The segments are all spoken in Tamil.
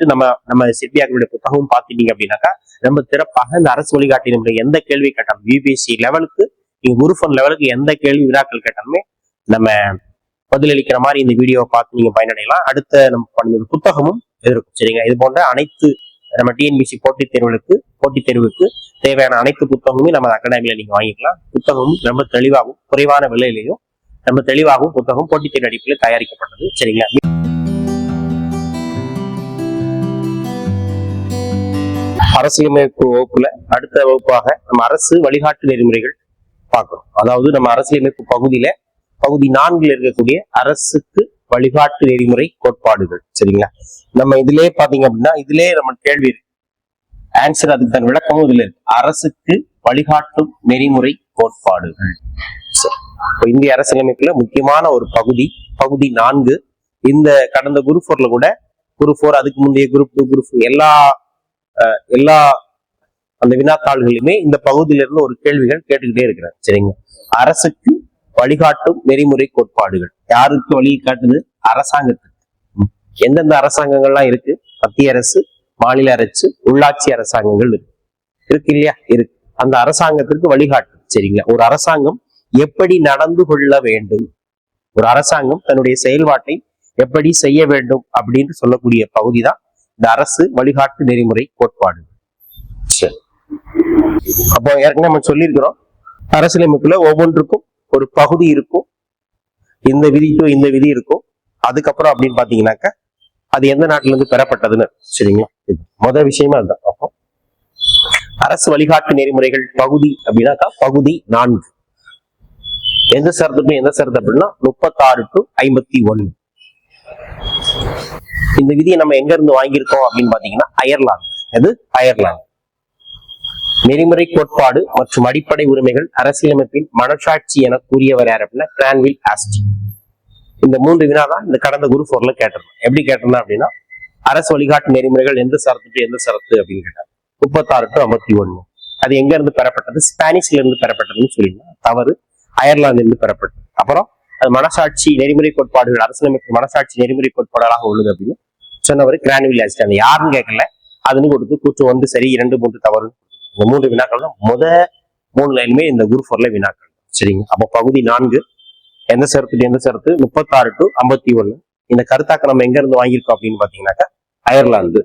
பார்த்துட்டு நம்ம சிற்பியாக்களுடைய புத்தகமும் பார்த்துட்டீங்க அப்படின்னாக்கா ரொம்ப சிறப்பாக இந்த அரசு வழிகாட்டி நெறிமுறை எந்த கேள்வி கேட்டாலும் யூபிஎஸ்சி லெவலுக்கு நீங்க குரூப் 1 லெவலுக்கு எந்த கேள்வி வினாக்கள் கேட்டாலுமே நம்ம பதிலளிக்கிற மாதிரி இந்த வீடியோவை பார்த்து நீங்க பயனடையலாம். அடுத்த நம்ம பண்ணுறது புத்தகமும் இருக்கும். சரிங்க, இது போன்ற அனைத்து நம்ம டிஎன்பிசி போட்டித் தேர்வுக்கு தேவையான அனைத்து புத்தகமுமே நம்ம அகாடமியில நீங்க வாங்கிக்கலாம். புத்தகமும் ரொம்ப தெளிவாகவும் குறைவான விலையிலையும் ரொம்ப தெளிவாகவும் புத்தகம் போட்டித் தேர்வு அடிப்படையில் தயாரிக்கப்பட்டது. சரிங்களா, அரசியலமைப்பு வகுப்புல அடுத்த வகுப்பாக நம்ம அரசு வழிகாட்டு நெறிமுறைகள் பார்க்கிறோம். அதாவது நம்ம அரசியலமைப்பு பகுதி 4 இருக்கக்கூடிய அரசுக்கு வழிகாட்டு நெறிமுறை கோட்பாடுகள். சரிங்களா, நம்ம இதுலயே பாத்தீங்க அப்படின்னா இதுலயே நம்ம கேள்வி இருக்கு, ஆன்சர் அதுக்கு தன் விளக்கமும் இதுல இருக்கு. அரசுக்கு வழிகாட்டும் நெறிமுறை கோட்பாடுகள். இந்திய அரசியலமைப்புல முக்கியமான ஒரு பகுதி 4. இந்த கடந்த குரூப் 4ல கூட குரூப் 4 அதுக்கு முந்தைய குரூப் 2 குரூப் எல்லா அந்த வினாத்தாள்களுமே இந்த பகுதியில இருந்து ஒரு கேள்விகள் கேட்டுக்கிட்டே இருக்கிறார். சரிங்க, அரசுக்கு வழிகாட்டும் நெறிமுறை கோட்பாடுகள் யாருக்கு வழி காட்டுது? அரசாங்கத்துக்கு. எந்தெந்த அரசாங்கங்கள்லாம் இருக்கு? மத்திய அரசு, மாநில அரசு, உள்ளாட்சி அரசாங்கங்கள் இருக்கு இல்லையா? இருக்கு. அந்த அரசாங்கத்திற்கு வழிகாட்டு. சரிங்களா, ஒரு அரசாங்கம் எப்படி நடந்து கொள்ள வேண்டும், ஒரு அரசாங்கம் தன்னுடைய செயல்பாட்டை எப்படி செய்ய வேண்டும் அப்படின்னு சொல்லக்கூடிய பகுதி தான் இந்த அரசு வழிகாட்டு நெறிமுறை கோட்பாடு. சரி, அப்போ ஏற்கனவே நம்ம சொல்லியிருக்கிறோம், அரசியலமைப்புல ஒவ்வொன்றுக்கும் ஒரு பகுதி இருக்கும், இந்த விதிக்கும் இந்த விதி இருக்கும். அதுக்கப்புறம் அப்படின்னு பாத்தீங்கன்னாக்கா அது எந்த நாட்டுல இருந்து பெறப்பட்டதுன்னு. சரிங்களா, முதல் விஷயமா அதுதான். அப்போ அரசு வழிகாட்டு நெறிமுறைகள் பகுதி அப்படின்னாக்கா பகுதி 4 எந்த சரத்து அப்படின்னா 36 to 51. இந்த விதியை நம்ம எங்க இருந்து வாங்கியிருக்கோம் அப்படின்னு பாத்தீங்கன்னா அயர்லாந்து. நெறிமுறை கோட்பாடு மற்றும் அடிப்படை உரிமைகள் அரசியலமைப்பின் மனசாட்சி என கூறியவர் யார் அப்படின்னா கிரான்வில் ஆஸ்டி. இந்த 3 வினாதான் இந்த கடந்த குரூப் 4ல கேட்டிருந்தோம். எப்படி கேட்டிருந்தா அப்படின்னா அரசு வழிகாட்டு நெறிமுறைகள் எந்த சரத்து அப்படின்னு கேட்டார். 36 to 51. அது எங்க இருந்து பெறப்பட்டது? ஸ்பானிஷ்ல இருந்து பெறப்பட்டதுன்னு சொல்லியிருந்தா தவறு, அயர்லாந்து இருந்து பெறப்பட்டது. அப்புறம் அது மனசாட்சி நெறிமுறை கோட்பாடுகள் அரசியலமைப்பு மனசாட்சி நெறிமுறை கோட்பாடுகளாக உள்ளது அப்படின்னு சொன்னவர் கிரான்வில் ஆஸ்டி. அந்த யாருன்னு கேட்கல, அதுன்னு கொடுத்து கூற்று 1 சரி 2 3 தவறு. இந்த 3 வினாக்கள் தான் 3 லைனுமே இந்த குரூப் 4ல வினாக்கள். சரிங்க, அப்போ பகுதி 4 எந்த சரத்து 36 to 51. இந்த கருத்தாக்க நம்ம எங்க இருந்து வாங்கியிருக்கோம் அப்படின்னு பாத்தீங்கன்னாக்கா அயர்லாந்து.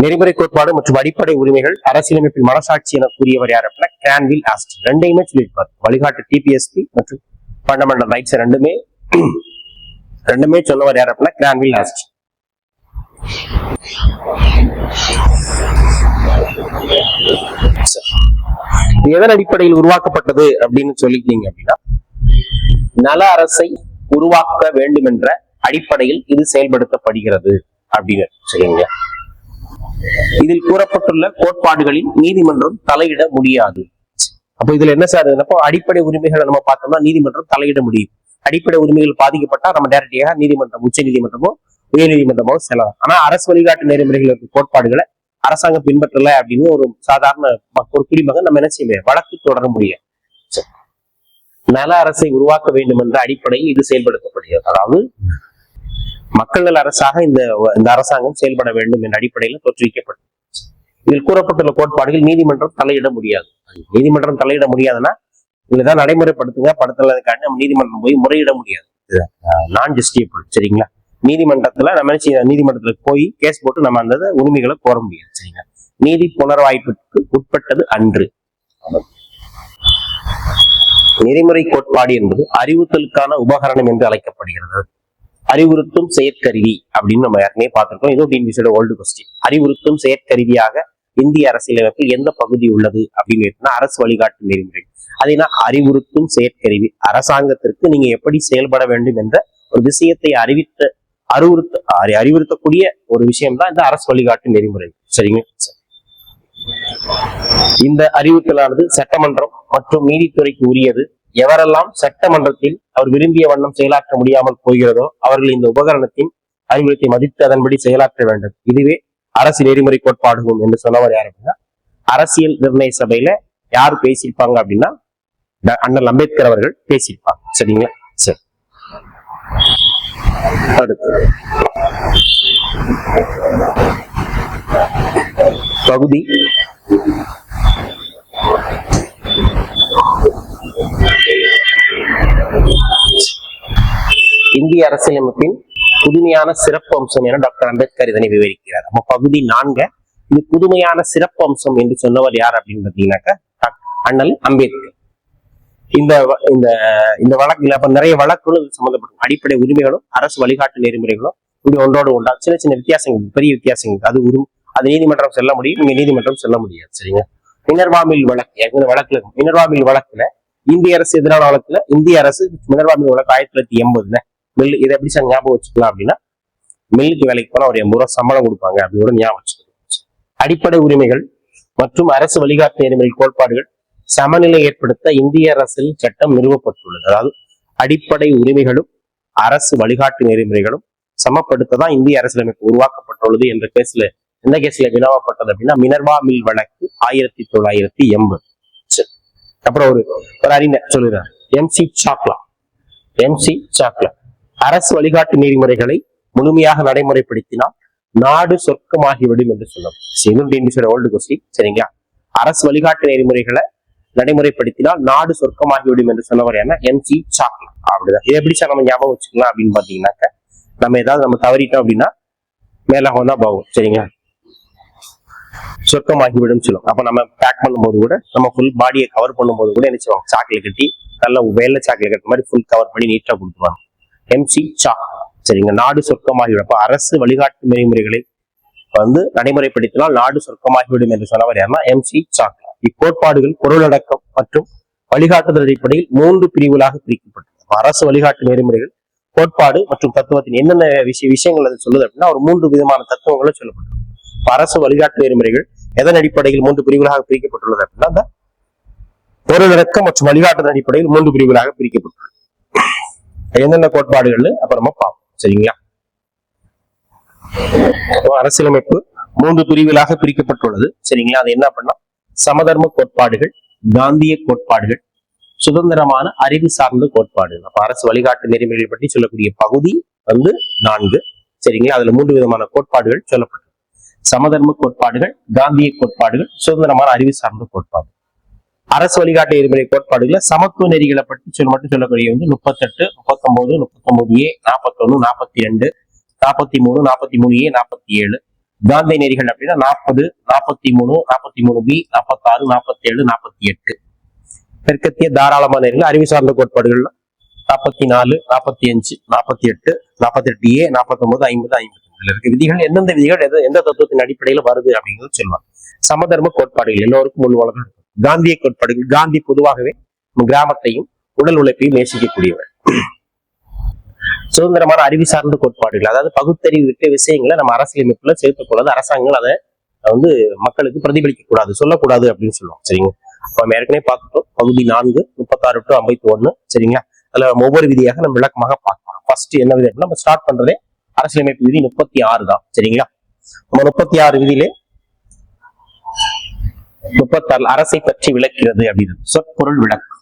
நெறிமுறை கோட்பாடு மற்றும் அடிப்படை உரிமைகள் அரசியலமைப்பின் மனசாட்சி என கூறியவர் யார் அப்படின்னா கிரான்வில் ஆஸ்டி. ரெண்டையுமே சொல்லியிருப்பார். வழிகாட்டு டிபிஎஸ்பி மற்றும் ஃபண்டமெண்டல் ரைட்ஸ் ரெண்டுமே சொன்னவர் யார் அப்படின்னா கிரான்வில் ஆஸ்டி. எதன் அடிப்படையில் உருவாக்கப்பட்டது அப்படின்னு சொல்லிட்டீங்க அப்படின்னா நல அரசை உருவாக்க வேண்டும் என்ற அடிப்படையில் இது செயல்படுத்தப்படுகிறது அப்படின்னு சொல்லுங்க. இதில் கூறப்பட்டுள்ள கோட்பாடுகளில் நீதிமன்றம் தலையிட முடியாது. அப்போ இதுல என்ன சார், அடிப்படை உரிமைகளை நம்ம பார்த்தோம்னா நீதிமன்றம் தலையிட முடியும். அடிப்படை உரிமைகள் பாதிக்கப்பட்டா நம்ம டைரக்டியாக நீதிமன்றம், உச்ச நீதிமன்றமோ உயர் நீதிமன்றமோ செல்லலாம். ஆனா அரசு வழிகாட்டு நெறிமுறைகள் இருக்க கோட்பாடுகளை அரசாங்கம் பின்பற்றல அப்படின்னு ஒரு சாதாரண ஒரு குடிமகன் நம்ம என்ன செய்ய வழக்கு தொடர முடியாது. நல அரசை உருவாக்க வேண்டும் என்ற அடிப்படையில் இது செயல்படுத்தப்படுகிறது. அதாவது மக்கள் நல அரசாக இந்த அரசாங்கம் செயல்பட வேண்டும் என்ற அடிப்படையில் தோற்றுவிக்கப்பட்டது. இதில் கூறப்பட்டுள்ள கோட்பாடுகள் நீதிமன்றம் தலையிட முடியாது. நீதிமன்றம் தலையிட முடியாதுன்னா இதுதான் நடைமுறைப்படுத்துங்க, படுத்தலதுக்காண்டி நம்ம நீதிமன்றம் போய் முறையிட முடியாது. நான் ஜஸ்டிஃபைபிள். சரிங்களா, நீதிமன்றத்துல நம்ம நீதிமன்றத்துல போய் கேஸ் போட்டு நம்ம அந்த உரிமைகளை கோர முடியாது. சரிங்களா, நீதி புனர்வாய்ப்புக்கு உட்பட்டது அன்று. நெறிமுறை கோட்பாடு என்பது அறிவுறுத்தலுக்கான உபகரணம் என்று அழைக்கப்படுகிறது. அறிவுறுத்தும் செயற்கருவி அப்படின்னு நம்ம ஏற்கனவே பார்த்திருக்கோம். இதோ டிஎன்பிசியோட ஓல்டு கொஸ்டின். அறிவுறுத்தும் செயற்கருவியாக இந்திய அரசியலமைப்பில் எந்த பகுதி உள்ளது அப்படின்னு அரசு வழிகாட்டு நெறிமுறை. அதுனா அறிவுறுத்தும் செயற்கருவி அரசாங்கத்திற்கு நீங்க எப்படி செயல்பட வேண்டும் என்ற ஒரு விஷயத்தை அறிவுறுத்தக்கூடிய ஒரு விஷயம் தான் இந்த அரசு வழிகாட்டு நெறிமுறை. சரிங்க, இந்த அறிவுறுத்தலானது சட்டமன்றம் மற்றும் நீதித்துறைக்கு உரியது. எவரெல்லாம் சட்டமன்றத்தில் அவர் விரும்பிய வண்ணம் செயலாற்ற முடியாமல் போகிறதோ அவர்கள் இந்த உபகரணத்தின் அறிவுறுத்தை மதித்து அதன்படி செயலாற்ற வேண்டும். இதுவே அரசு நெறிமுறை கோட்பாடுகும் என்று சொன்னவர் யார் அப்படின்னா அரசியல் நிர்ணய சபையில யார் பேசியிருப்பாங்க அப்படின்னா அண்ணல் அம்பேத்கர் அவர்கள் பேசியிருப்பாங்க. சரிங்களா, சரி. அடுத்து பகுதி இந்திய அரசியலமைப்பின் புதுமையான சிறப்பு அம்சம் என டாக்டர் அம்பேத்கர் இதனை விவரிக்கிறார். நம்ம பகுதி 4 இது புதுமையான சிறப்பு அம்சம் என்று சொன்னவர் யார் அப்படின்னு பாத்தீங்கன்னாக்கா அண்ணல் அம்பேத்கர். இந்த இந்த இந்த வழக்குல அப்ப நிறைய வழக்குகளும் சம்பந்தப்படும் அடிப்படை உரிமைகளும் அரசு வழிகாட்டு நெறிமுறைகளும் இப்படி ஒன்றோடு ஒன்றா சின்ன சின்ன வித்தியாசங்கள், பெரிய வித்தியாசங்கள். அது நீதிமன்றம் செல்ல முடியும், இங்க நீதிமன்றம் செல்ல முடியாது. சரிங்க. மினர்வா மில் வழக்குல வழக்குல இந்திய அரசு எதிரான வழக்குல இந்திய அரசு மினர்வா மில் வழக்கு 1980 மில். இதை எப்படி சார் ஞாபகம் வச்சுக்கலாம் அப்படின்னா, மில்லுக்கு வேலைக்கு போனா ஒரு 80 ரூபாய் சம்பளம் கொடுப்பாங்க அப்படின்னு ஞாபகம் வச்சுக்கணும். அடிப்படை உரிமைகள் மற்றும் அரசு வழிகாட்டு நெறிமுறை கோட்பாடுகள் சமநிலை ஏற்படுத்த இந்திய அரசியல் சட்டம் நிறுவப்பட்டுள்ளது. அதாவது அடிப்படை உரிமைகளும் அரசு வழிகாட்டு நெறிமுறைகளும் சமப்படுத்ததான் இந்திய அரசியலமைப்பு உருவாக்கப்பட்டுள்ளது என்ற கேஸ்ல எந்த கேஸ்ல வினவப்பட்டது அப்படின்னா மினர்வா மில் வழக்கு 1980. அப்புறம் ஒரு அறிஞர் சொல்லுறார், எம்.சி. சாக்லா அரசு வழிகாட்டு நெறிமுறைகளை முழுமையாக நடைமுறைப்படுத்தினால் நாடு சொர்க்கமாகிவிடும் என்று சொன்னோம். Old question. சரிங்களா? அரசு வழிகாட்டு நெறிமுறைகளை நடைமுறைப்படுத்தினால் நாடு சொர்க்கமாகிவிடும் என்று சொன்னவர் என்ன? எம்.சி. சாக்லா. அப்படிதான். இதை எப்படி சார் நம்ம ஞாபகம் வச்சுக்கலாம் அப்படின்னு பாத்தீங்கன்னாக்க, நம்ம ஏதாவது நம்ம தவறிட்டோம் அப்படின்னா மேல ஹோனா பாவம். சரிங்களா? சொர்க்கமாகிவிடும் சொல்லும். அப்ப நம்ம பேக் பண்ணும்போது கூட நம்ம ஃபுல் பாடியை கவர் பண்ணும்போது கூட என்ன செய்வாங்க, சாக்கில் கட்டி நல்ல வெள்ளை சாக்கில் கட்டுற மாதிரி ஃபுல் கவர் பண்ணி நீட்டா கொடுத்துருவாங்க. எம்.சி. சாக்லா. சரிங்க. நாடு சொர்க்கமாகிவிடும். அப்ப அரசு வழிகாட்டு நெறிமுறைகளை நடைமுறைப்படுத்தினால் நாடு சொர்க்கமாகிவிடும் என்று சொன்னவர் யாருன்னா எம்.சி. சாக்லா. இக்கோட்பாடுகள் பொருளடக்கம் மற்றும் வழிகாட்டுதல் அடிப்படையில் 3 பிரிவுகளாக பிரிக்கப்பட்டது. அரசு வழிகாட்டு நெறிமுறைகள் கோட்பாடு மற்றும் தத்துவத்தின் என்னென்ன விஷயங்கள் அது சொல்லுது அப்படின்னா ஒரு 3 விதமான தத்துவங்களை சொல்லப்பட்டது. அரசு வழிகாட்டு நெறிமுறைகள் எதன் அடிப்படையில் 3 பிரிவுகளாக பிரிக்கப்பட்டுள்ளது அப்படின்னா அந்த பொருளடக்கம் மற்றும் வழிகாட்டுதல் அடிப்படையில் 3 பிரிவுகளாக பிரிக்கப்பட்டுள்ளது. என்னென்ன கோட்பாடுகள் அப்புறமா பார்ப்போம். சரிங்களா? அரசியலமைப்பு 3 பிரிவுகளாக பிரிக்கப்பட்டுள்ளது. சரிங்களா? அது என்ன பண்ணா சமதர்ம கோட்பாடுகள், காந்திய கோட்பாடுகள், சுதந்திரமான அறிவு சார்ந்த கோட்பாடுகள். அப்ப அரசு வழிகாட்டு நெறிமுறைகள் பற்றி சொல்லக்கூடிய பகுதி 4. சரிங்களா? அதுல 3 விதமான கோட்பாடுகள் சொல்லப்பட்டது. சமதர்ம கோட்பாடுகள், காந்திய கோட்பாடுகள், சுதந்திரமான அறிவு சார்ந்த கோட்பாடு. அரசு வழிகாட்டு நெறிமுறை கோட்பாடுகளை சமத்துவ நெறிகளை பற்றி மட்டும் சொல்லக்கூடிய 38, 39, 39A, 41, 42, 43, 43A, 47. காந்திய நெறிகள் அப்படின்னா 40, 43, 43B, 46, 47, 48. தெற்கத்திய தாராளமான நெறிகள் அறிவு சார்ந்த கோட்பாடுகள் 44, 45, 48, 48A, 49, 50, 52 இருக்க விதிகள் எந்தெந்த விதிகள் எந்த தத்துவத்தின் அடிப்படையில வருது அப்படிங்கிறது சொல்லுவாங்க. சமதர்ம கோட்பாடுகள் எல்லோருக்கும் முழு உலகம் இருக்கும். காந்திய கோட்பாடுகள், காந்தி பொதுவாகவே கிராமத்தையும் உடல் உழைப்பையும் நேசிக்கக்கூடியவர். சுதந்திரமான அறிவு சார்ந்த கோட்பாடுகள், அதாவது பகுத்தறிவு விட்ட விஷயங்களை நம்ம அரசியலமைப்புல சேர்த்துக்கூடாது, அரசாங்கங்கள் அதை மக்களுக்கு பிரதிபலிக்க கூடாது, சொல்லக்கூடாது அப்படின்னு சொல்லுவோம். சரிங்க. அப்ப ஏற்கனவே பார்த்துட்டோம் பகுதி 4, 36 to 51. சரிங்களா? அதுல ஒவ்வொரு விதியாக நம்ம விளக்கமாக பார்க்கலாம். ஃபர்ஸ்ட் என்ன விதி அப்படின்னா நம்ம ஸ்டார்ட் பண்றதே அரசியலமைப்பு விதி 36 தான். சரிங்களா? நம்ம 36 விதியிலே 36 அரசை பற்றி விளக்கிறது அப்படின்னு சொற்பொருள் விளக்கம்.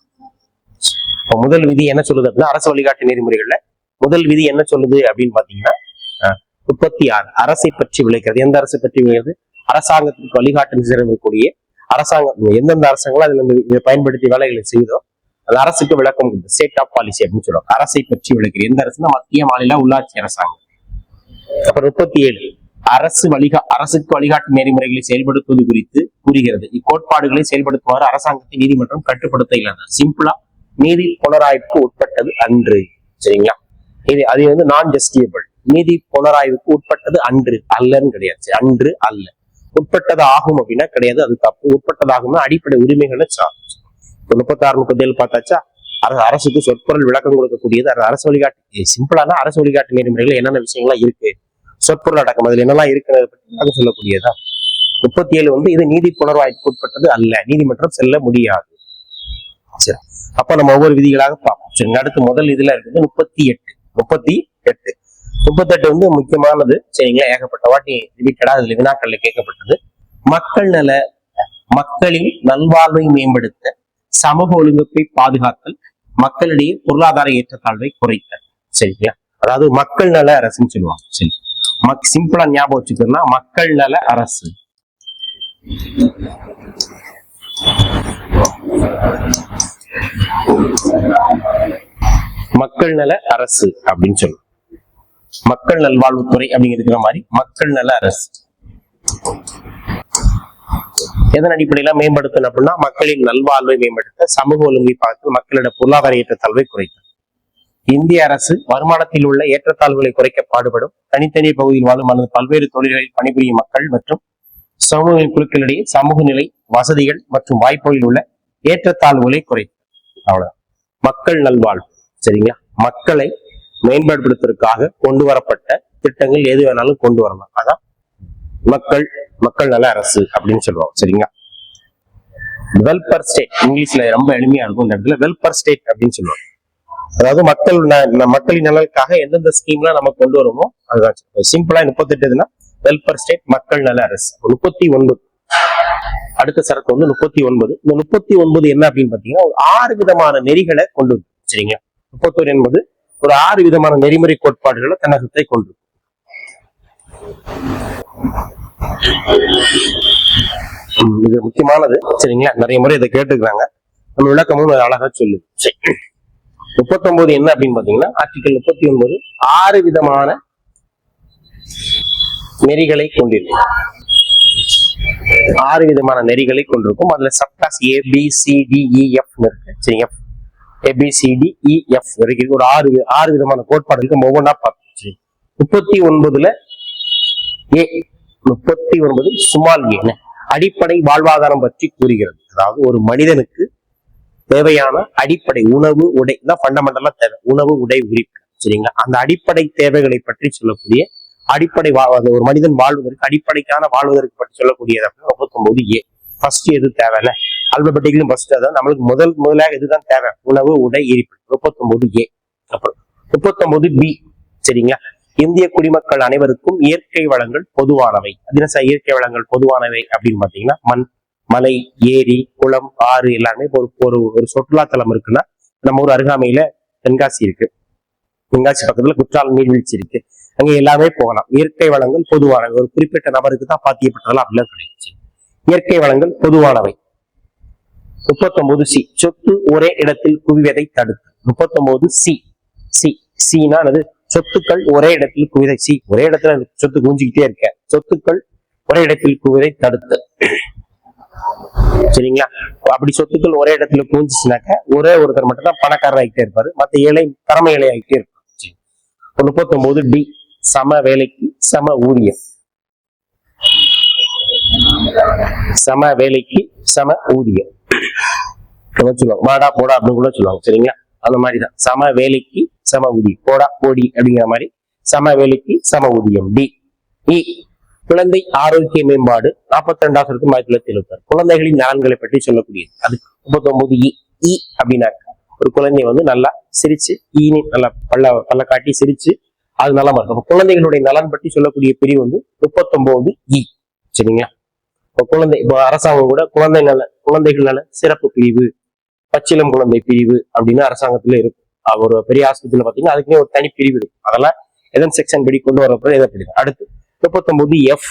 முதல் விதி என்ன சொல்லுது அப்படின்னா அரசு வழிகாட்டு நெறிமுறைகள்ல முதல் விதி என்ன சொல்லுது அப்படின்னு பாத்தீங்கன்னா 36 அரசை பற்றி விளக்கிறது. எந்த அரசை பற்றி விளக்கிறது? அரசாங்கத்திற்கு வழிகாட்டு செல்லக்கூடிய அரசாங்கம் எந்தெந்த அரசாங்கம் அதுல பயன்படுத்தி வேலைகளை செய்தோ அது அரசுக்கு விளக்கம் கொடுத்து ஸ்டேட் ஆஃப் பாலிசி அப்படின்னு சொல்லுவாங்க. அரசை பற்றி விளக்கிறது எந்த அரசுனா மத்திய, மாநில, உள்ளாட்சி அரசாங்கம். அப்புறம் 37 அரசுக்கு வழிகாட்டு நெறிமுறைகளை செயல்படுத்துவது குறித்து கூறுகிறது. இக்கோட்பாடுகளை செயல்படுத்துமாறு அரசாங்கத்தை நீதிமன்றம் கட்டுப்படுத்த இல்லாத சிம்பிளா நீதி புனராய்வுக்கு உட்பட்டது அன்று. சரிங்களா? அது நான் ஜஸ்டியபிள். நீதி புனராய்வுக்கு உட்பட்டது அன்று, அல்லன்னு கிடையாது. அன்று அல்ல. உட்பட்டது ஆகும் அப்படின்னா கிடையாது, அது தப்பு. உட்பட்டதாகும் அடிப்படை உரிமைகளை 36, 37 பார்த்தாச்சா. அரசுக்கு சொற்பொருள் விளக்கம் கொடுக்கக்கூடியது அரசு வழிகாட்டு. சிம்பிளான அரசு வழிகாட்டு நெறிமுறைகள் என்னென்ன விஷயங்கள்லாம் இருக்கு, சொற்பொருள் அடக்கம் அதுல என்னெல்லாம் இருக்கிறத பற்றி சொல்லக்கூடியதா. 37 இது நீதி புனர்வாய்வுக்கு உட்பட்டது அல்ல, நீதிமன்றம் செல்ல முடியாது. சரி, அப்ப நம்ம ஒவ்வொரு விதிகளாக பார்ப்போம். சரி, அடுத்து முதல் இதுல இருக்குது 38 முக்கியமானது. சரிங்களா? ஏகப்பட்ட வாட்டி ரிப்பீட்டடா அதுல வினாக்கள்ல கேட்கப்பட்டது. மக்களின் நல்வாழ்வை மேம்படுத்த, சமூக ஒழுங்கை பாதுகாத்தல், மக்களிடையே பொருளாதார ஏற்றத்தாழ்வை குறைத்தல். சரிங்களா? அதாவது மக்கள் நல அரசுன்னு சொல்லுவாங்க. சரி, சிம்பிளா ஞாபகம் வச்சுக்கணும்னா மக்கள் நல அரசு. மக்கள் நல அரசு அப்படின்னு சொல்லுவோம். மக்கள் நல்வாழ்வுத்துறை அப்படிங்கிற மாதிரி மக்கள் நல அரசு. எதன் அடிப்படையில மேம்படுத்தணும் அப்படின்னா மக்களின் நல்வாழ்வை மேம்படுத்த, சமூக ஒழுங்கை பார்த்து மக்களிட பொருளாதார ஏற்றத்தாழ்வை குறைக்க. இந்திய அரசு வருமானத்தில் உள்ள ஏற்றத்தாழ்வுகளை குறைக்க பாடுபடும். தனித்தனி பகுதியில் வாழும் அல்லது பல்வேறு தொழில்களில் பணிபுரியும் மக்கள் மற்றும் சமூக குழுக்களிடையே சமூக நிலை, வசதிகள் மற்றும் வாய்ப்புகளில் உள்ள ஏற்றத்தாழ்வுகளை குறைக்கும். அவ்வளவுதான் மக்கள் நல்வாழ்வு. சரிங்களா? மக்களை மேம்படுத்துவதற்காக கொண்டு வரப்பட்ட திட்டங்கள் எது வேணாலும் கொண்டு வரலாம். அதான் மக்கள் நல அரசு அப்படின்னு சொல்லுவாங்க. சரிங்களா? வெல்ஃபேர் ஸ்டேட் இங்கிலீஷ்ல ரொம்ப எளிமையா இருக்கும். இந்த இடத்துல வெல்ஃபேர் ஸ்டேட் அப்படின்னு சொல்லுவாங்க. அதாவது மக்களின் நலனுக்காக எந்தெந்த ஸ்கீம்லாம் நம்ம கொண்டு வருவோமோ அதுதான். சிம்பிளா 38 வெல்ஃபேர் ஸ்டேட் மக்கள் நல அரசு. 39 அடுத்த சரத்து வந்து 39. இந்த 39 என்ன அப்படின்னு பாத்தீங்கன்னா ஒரு 6 விதமான நெறிகளை கொண்டு வரும். சரிங்களா? 31 என்பது ஒரு 6 விதமான நெறிமுறை கோட்பாடுகளை தன்னகத்தை கொண்டு. இது முக்கியமானது. சரிங்களா? நிறைய முறை இதை கேட்டுக்கிறாங்க. நம்ம விளக்கமும் அழகா சொல்லு. 39 என்ன அப்படின்னு பாத்தீங்கன்னா ஆர்டிகல் 39 6 விதமான நெறிகளை கொண்டிருக்கும். 6 விதமான நெறிகளை கொண்டிருக்கும். அதுல சப்கிளாஸ் ABCDEF இருக்கு. சரி, ABCDEF வரைக்கும் ஒரு 6 விதமான கோட்பாடுகளுக்கு ஒவ்வொன்றா பார்த்தோம். 39 39 சுமால் அடிப்படை வாழ்வாதாரம் பற்றி கூறுகிறது. அதாவது ஒரு மனிதனுக்கு தேவையான அடிப்படை உணவு, உடை தான் ஃபண்டமெண்டலா தேவை. உணவு, உடை, உரிப்பு. சரிங்களா? அந்த அடிப்படை தேவைகளை பற்றி சொல்லக்கூடிய அடிப்படை ஒரு மனிதன் வாழ்வதற்கு அடிப்படைக்கான வாழ்வதற்கு பற்றி சொல்லக்கூடியது. 39A ஃபர்ஸ்ட் எது தேவையில்ல ஆல்பபெட்டிக்கலும் ஃபர்ஸ்ட் அதான் நம்மளுக்கு முதலாக எதுதான் தேவை? உணவு, உடை, இருப்பு. 39A. அப்புறம் 39B. சரிங்களா? இந்திய குடிமக்கள் அனைவருக்கும் இயற்கை வளங்கள் பொதுவானவை. அது என்ன சார் இயற்கை வளங்கள் பொதுவானவை அப்படின்னு பாத்தீங்கன்னா மண், மலை, ஏரி, குளம், ஆறு எல்லாருமே ஒரு சுற்றுலாத்தலம் இருக்குன்னா நம்ம ஊர் அருகாமையில தென்காசி இருக்கு. தென்காசி பக்கத்துல குற்றாலம் நீர்வீழ்ச்சி இருக்கு. அங்க எல்லாமே போகலாம். இயற்கை வளங்கள் பொதுவானவை. ஒரு குறிப்பிட்ட நபருக்கு தான் பாத்தியப்பட்டதெல்லாம் அப்படிலாம் கிடையாது. இயற்கை வளங்கள் பொதுவானவை. 39C சொத்து ஒரே இடத்தில் குவிவதை தடுத்து. 39C அது சொத்துக்கள் ஒரே இடத்தில் குவிதை. ஒரே இடத்துல சொத்து குவிஞ்சுக்கிட்டே இருக்க. சொத்துக்கள் ஒரே இடத்தில் குவிதை தடுத்து. சரிங்களா? அப்படி சொத்துக்கள் ஒரே இடத்துல குவிஞ்சுச்சுனாக்க ஒரே ஒருத்தர் மட்டும் தான் பணக்காரர் ஆகிட்டே இருப்பாரு. மத்த ஏழை திறமை ஏழை ஆகிட்டே இருப்பாரு. 39D சம வேலைக்கு சம ஊதியம். சம வேலைக்கு சம ஊதியம் சொல்லுவாங்க. வாடா போடா அப்படின்னு கூட சொல்லுவாங்க. சரிங்களா? அந்த மாதிரிதான் சம வேலைக்கு சம ஊதியம். போடா போடி அப்படிங்கிற மாதிரி சம வேலைக்கு சம ஊதியம். D. குழந்தை ஆரோக்கிய மேம்பாடு. 42 1976. குழந்தைகளின் நலன்களை பற்றி சொல்லக்கூடியது. அது 39E. அப்படின்னாக்க ஒரு குழந்தை வந்து நல்லா சிரிச்சு நல்லா பல்ல காட்டி சிரிச்சு அது நலமா இருக்கும். குழந்தைகளுடைய நலன் பற்றி சொல்லக்கூடிய பிரிவு வந்து 39E. சரிங்களா? இப்போ அரசாங்கம் கூட குழந்தைகள் நல சிறப்பு பிரிவு, பச்சிலம் குழந்தை பிரிவு அப்படின்னு அரசாங்கத்துல இருக்கும். ஒரு பெரிய ஆஸ்பத்திரியில பாத்தீங்கன்னா அதுக்குன்னே ஒரு தனி பிரிவு இருக்கும். அதெல்லாம் எதன் செக்ஷன் படி கொண்டு வரப்போ எதை பிடிக்கும். அடுத்து 39F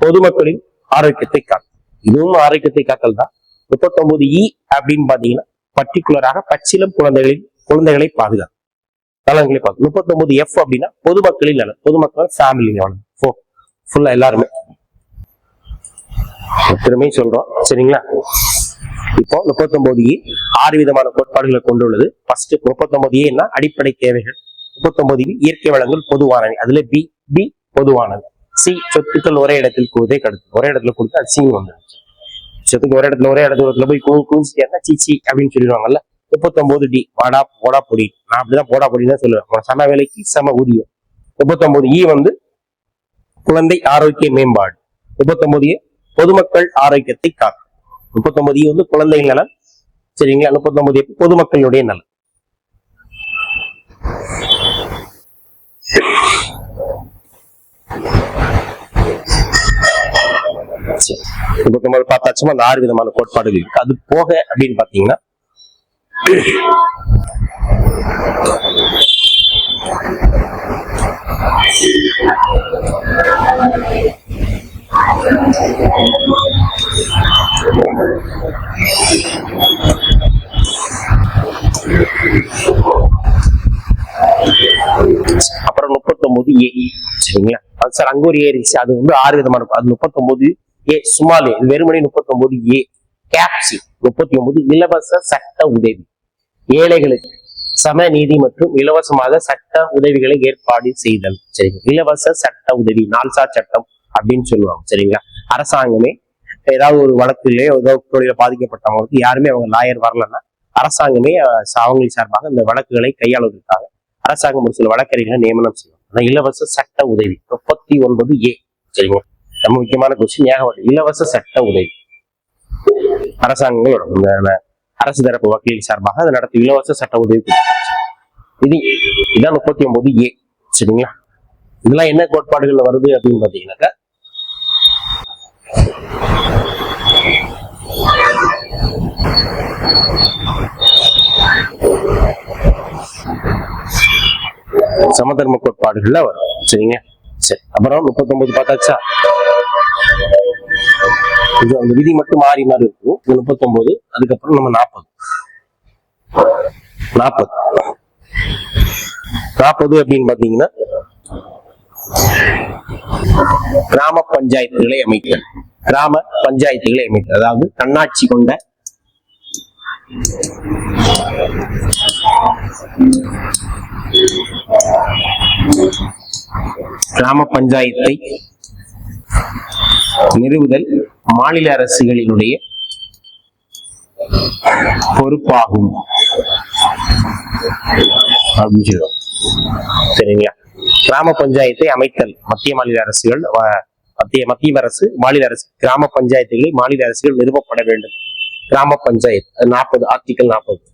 பொதுமக்களின் ஆரோக்கியத்தை காத்தல். இதுவும் ஆரோக்கியத்தை காத்தல் தான். 39E அப்படின்னு பாத்தீங்கன்னா பர்டிகுலராக பச்சிலம் குழந்தைகளை பாதுகாப்பு நலன்களை பார்க்கும். 39F அப்படின்னா பொதுமக்களின் நலன். பொதுமக்கள் ஃபேமிலி ஃபுல்லா எல்லாருமே திரும்பி சொல்றோம். சரிங்களா? இப்போ 39E 6 விதமான கோட்பாடுகளை கொண்டுள்ளது. ஃபர்ஸ்ட் 39A அடிப்படை தேவைகள். 39B இயற்கை வளங்கள் பொதுவானவை. அதுல B பொதுவானது. C சொத்துக்கள் ஒரே இடத்தில் குவிதை கடுத்து. ஒரே இடத்துல கொடுத்து அது C வந்துருச்சு. சொத்துக்கு ஒரே இடத்துல போய் குவிச்சிட்டா சீச்சி அப்படின்னு சொல்லிடுவாங்கல்ல. 39D வாடா போடா பொடி. நான் அப்படிதான் போடா பொடி தான் சொல்லுவேன். சம வேலைக்கு சம ஊதியம். 39E வந்து குழந்தை ஆரோக்கிய மேம்பாடு. 39A பொதுமக்கள் ஆரோக்கியத்தை காக்கும். 39E வந்து குழந்தைகள் நலன். சரிங்களா? 39A பொதுமக்களுடைய நலன். பார்த்தாச்சுமா அந்த 6 விதமான கோட்பாடுகள் இருக்கு. அது போக அப்படின்னு பாத்தீங்கன்னா அப்புறம் 39A சரிங்களா. சார் அங்க ஒரு ஏரிச்சு, அது வந்து 6 விதமான இருக்கும். அது 39A சுமாலே வெறுமனே 39A கேப்சி. 39 இலவச சட்ட உதவி, ஏழைகளுக்கு சம நீதி மற்றும் இலவசமாக சட்ட உதவிகளை ஏற்பாடு செய்தல் சரிங்களா. இலவச சட்ட உதவி, நால்சார் சட்டம் அப்படின்னு சொல்லுவாங்க சரிங்களா. அரசாங்கமே ஏதாவது ஒரு வழக்குலயோ ஏதோ தொழில பாதிக்கப்பட்டவங்களுக்கு யாருமே அவங்க லாயர் வரலன்னா அரசாங்கமே அவங்களை சார்பாக இந்த வழக்குகளை கையாளுவதற்காக அரசாங்கம் ஒரு சில வழக்கறிஞர்களை நியமனம் செய்யும். இலவச சட்ட உதவி 39A சரிங்களா. ரொம்ப முக்கியமான கொஸ்டின், இலவச சட்ட உதவி அரசாங்கங்கள் அரசு தரப்பு வக்கீல் சார்பாக அதை நடத்தும் இலவச சட்ட உதவி. இதான் 39A சரிங்களா. இதெல்லாம் என்ன கோட்பாடுகள்ல வருது அப்படின்னு பாத்தீங்கன்னாக்கா, சமதர்ம கோட்பாடுகள்ல வரும் சரிங்க. சரி, அப்புறம் 39 பார்த்தாச்சா. அந்த விதி மட்டும் மாறி மாறி இருக்கும். 39, அதுக்கப்புறம் நம்ம 40 அப்படின்னு பாத்தீங்கன்னா, கிராம பஞ்சாயத்துகளை அமைத்தல். கிராம பஞ்சாயத்துகளை அமைத்தல் அதாவது தன்னாட்சி கொண்ட கிராம பஞ்சாயத்தை நிறுவுதல் மாநில அரசுகளினுடைய பொறுப்பாகும் அப்படின்னு சொல்லுவோம் சரிங்களா. கிராம பஞ்சாயத்தை அமைத்தல் மத்திய மாநில அரசுகள், மத்திய அரசு மாநில அரசு கிராம பஞ்சாயத்துகளை மாநில அரசுகள் நிறுவப்பட வேண்டும். கிராம பஞ்சாயத்து 40 ஆர்டிகல் 40.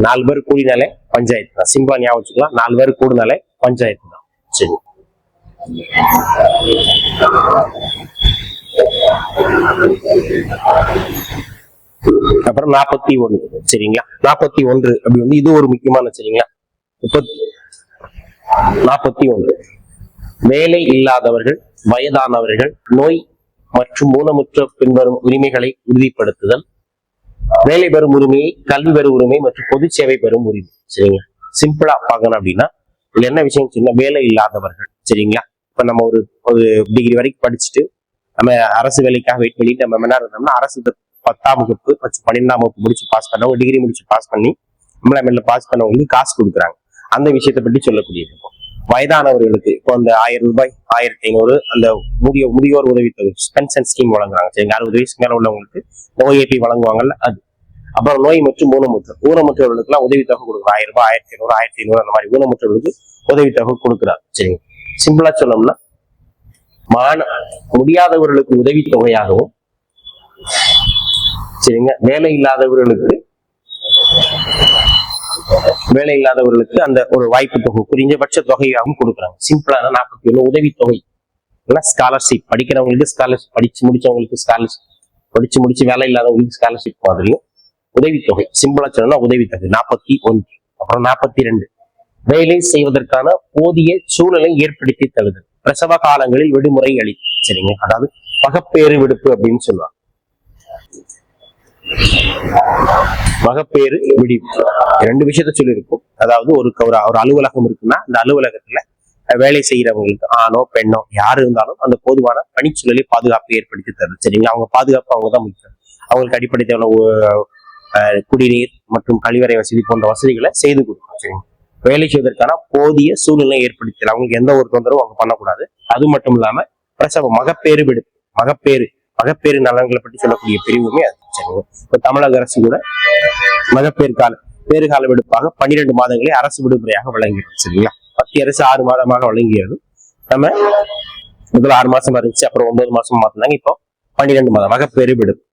4 பேர் கூடினாலே பஞ்சாயத்து தான். சிம்பிளா ஞாபகம் வச்சுக்கலாம், 4 பேர் கூடினாலே பஞ்சாயத்து தான். சரி, அப்புறம் 41 சரிங்களா. 41 அப்படி வந்து இது ஒரு முக்கியமான சரிங்களா. 41 வேலை இல்லாதவர்கள், வயதானவர்கள், நோய் மற்றும் ஊனமுற்ற பின்வரும் உரிமைகளை உறுதிப்படுத்துதல். வேலை பெறும் உரிமையை, கல்வி பெறும் உரிமை மற்றும் பொது சேவை பெறும் உரிமை சரிங்களா. சிம்பிளா பார்க்கணும் அப்படின்னா இதுல என்ன விஷயம் சொன்னா, வேலை இல்லாதவர்கள் சரிங்களா. இப்ப நம்ம ஒரு டிகிரி வரைக்கும் படிச்சுட்டு நம்ம அரசு வேலைக்காக வெயிட் பண்ணிட்டு நம்ம என்ன இருந்தோம்னா, அரசு 10ஆம் வகுப்பு 12ஆம் வகுப்பு முடிச்சு பாஸ் பண்ண, ஒரு டிகிரி முடிச்சு பாஸ் பண்ணி நம்மள பாஸ் பண்ணவங்களுக்கு காசு கொடுக்குறாங்க. அந்த விஷயத்தை பற்றி சொல்லக்கூடியது. வயதானவர்களுக்கு இப்போ அந்த 1000 ரூபாய் 1500 அந்த முதியோர் உதவித்தொகை பென்ஷன் ஸ்கீம் வழங்குறாங்க சரிங்க. 60 வயசுக்கு மேல உள்ளவங்களுக்கு OAP வழங்குவாங்கல்ல அது. அப்புறம் நோய் மற்றும் ஊனமுற்றவர்களுக்கு எல்லாம் உதவித்தொகை கொடுக்குறாங்க. 1000 ரூபாய் 1500 1500 அந்த மாதிரி ஊனமுற்றவர்களுக்கு உதவித்தொகை கொடுக்குறாங்க சரிங்க. சிம்பிளா சொல்லணும்னா, முடியாதவர்களுக்கு உதவித்தொகையாகவும் சரிங்க, வேலை இல்லாதவர்களுக்கு அந்த ஒரு வாய்ப்பு தொகை குறைஞ்சபட்ச தொகையாகவும் கொடுக்குறாங்க. சிம்பிளான 41 உதவித்தொகை. ஸ்காலர்ஷிப் படிக்கிறவங்களுக்கு ஸ்காலர்ஷிப், படிச்சு முடிச்சவங்களுக்கு ஸ்காலர்ஷிப், படிச்சு முடிச்சு வேலை இல்லாதவங்களுக்கு ஸ்காலர்ஷிப் மாதிரியும் உதவித்தொகை. சிம்பிளா சொல்லணும்னா உதவித்தொகை 41. அப்புறம் 42 வேலை செய்வதற்கான போதிய சூழலை ஏற்படுத்தி தருதல். பிரசவ காலங்களில் விடுமுறை அளித்தல் சரிங்க. அதாவது மகப்பேறு விடுப்பு அப்படின்னு சொல்லுவாங்க. மகப்பேறு விடுப்பு 2 விஷயத்த சொல்லியிருக்கும். அதாவது ஒரு அலுவலகம் இருக்குன்னா அந்த அலுவலகத்துல வேலை செய்யறவங்களுக்கு ஆணோ பெண்ணோ யாரு இருந்தாலும் அந்த பொதுவான பணிச்சூழலை பாதுகாப்பு ஏற்படுத்தி தருது சரிங்களா. அவங்க பாதுகாப்பு அவங்கதான் முக்கியம். அவங்களுக்கு அடிப்படை தேவை குடிநீர் மற்றும் கழிவறை வசதி போன்ற வசதிகளை செய்து கொடுக்கும் சரிங்க. வேலை செய்வதற்கான போதிய சூழ்நிலை ஏற்படுத்தல, அவங்களுக்கு எந்த ஒரு தொந்தரவும் அவங்க பண்ணக்கூடாது. அது மட்டும் இல்லாம பிரசவம், மகப்பேறு விடுப்பு, மகப்பேறு நலன்களை பற்றி சொல்லக்கூடிய பிரிவுமே அது சரிங்க. இப்ப தமிழக அரசு கூட பேறுகால விடுப்பாக 12 மாதங்களை அரசு விடுமுறையாக வழங்கிறது சரிங்களா. மத்திய அரசு 6 மாதமாக வழங்கியது. நம்ம முதல்ல 6 மாசமா இருந்துச்சு, அப்புறம் 9 மாசமா மாத்தினாங்க. இப்போ 12 மாதம் மகப்பேறு விடுப்பு.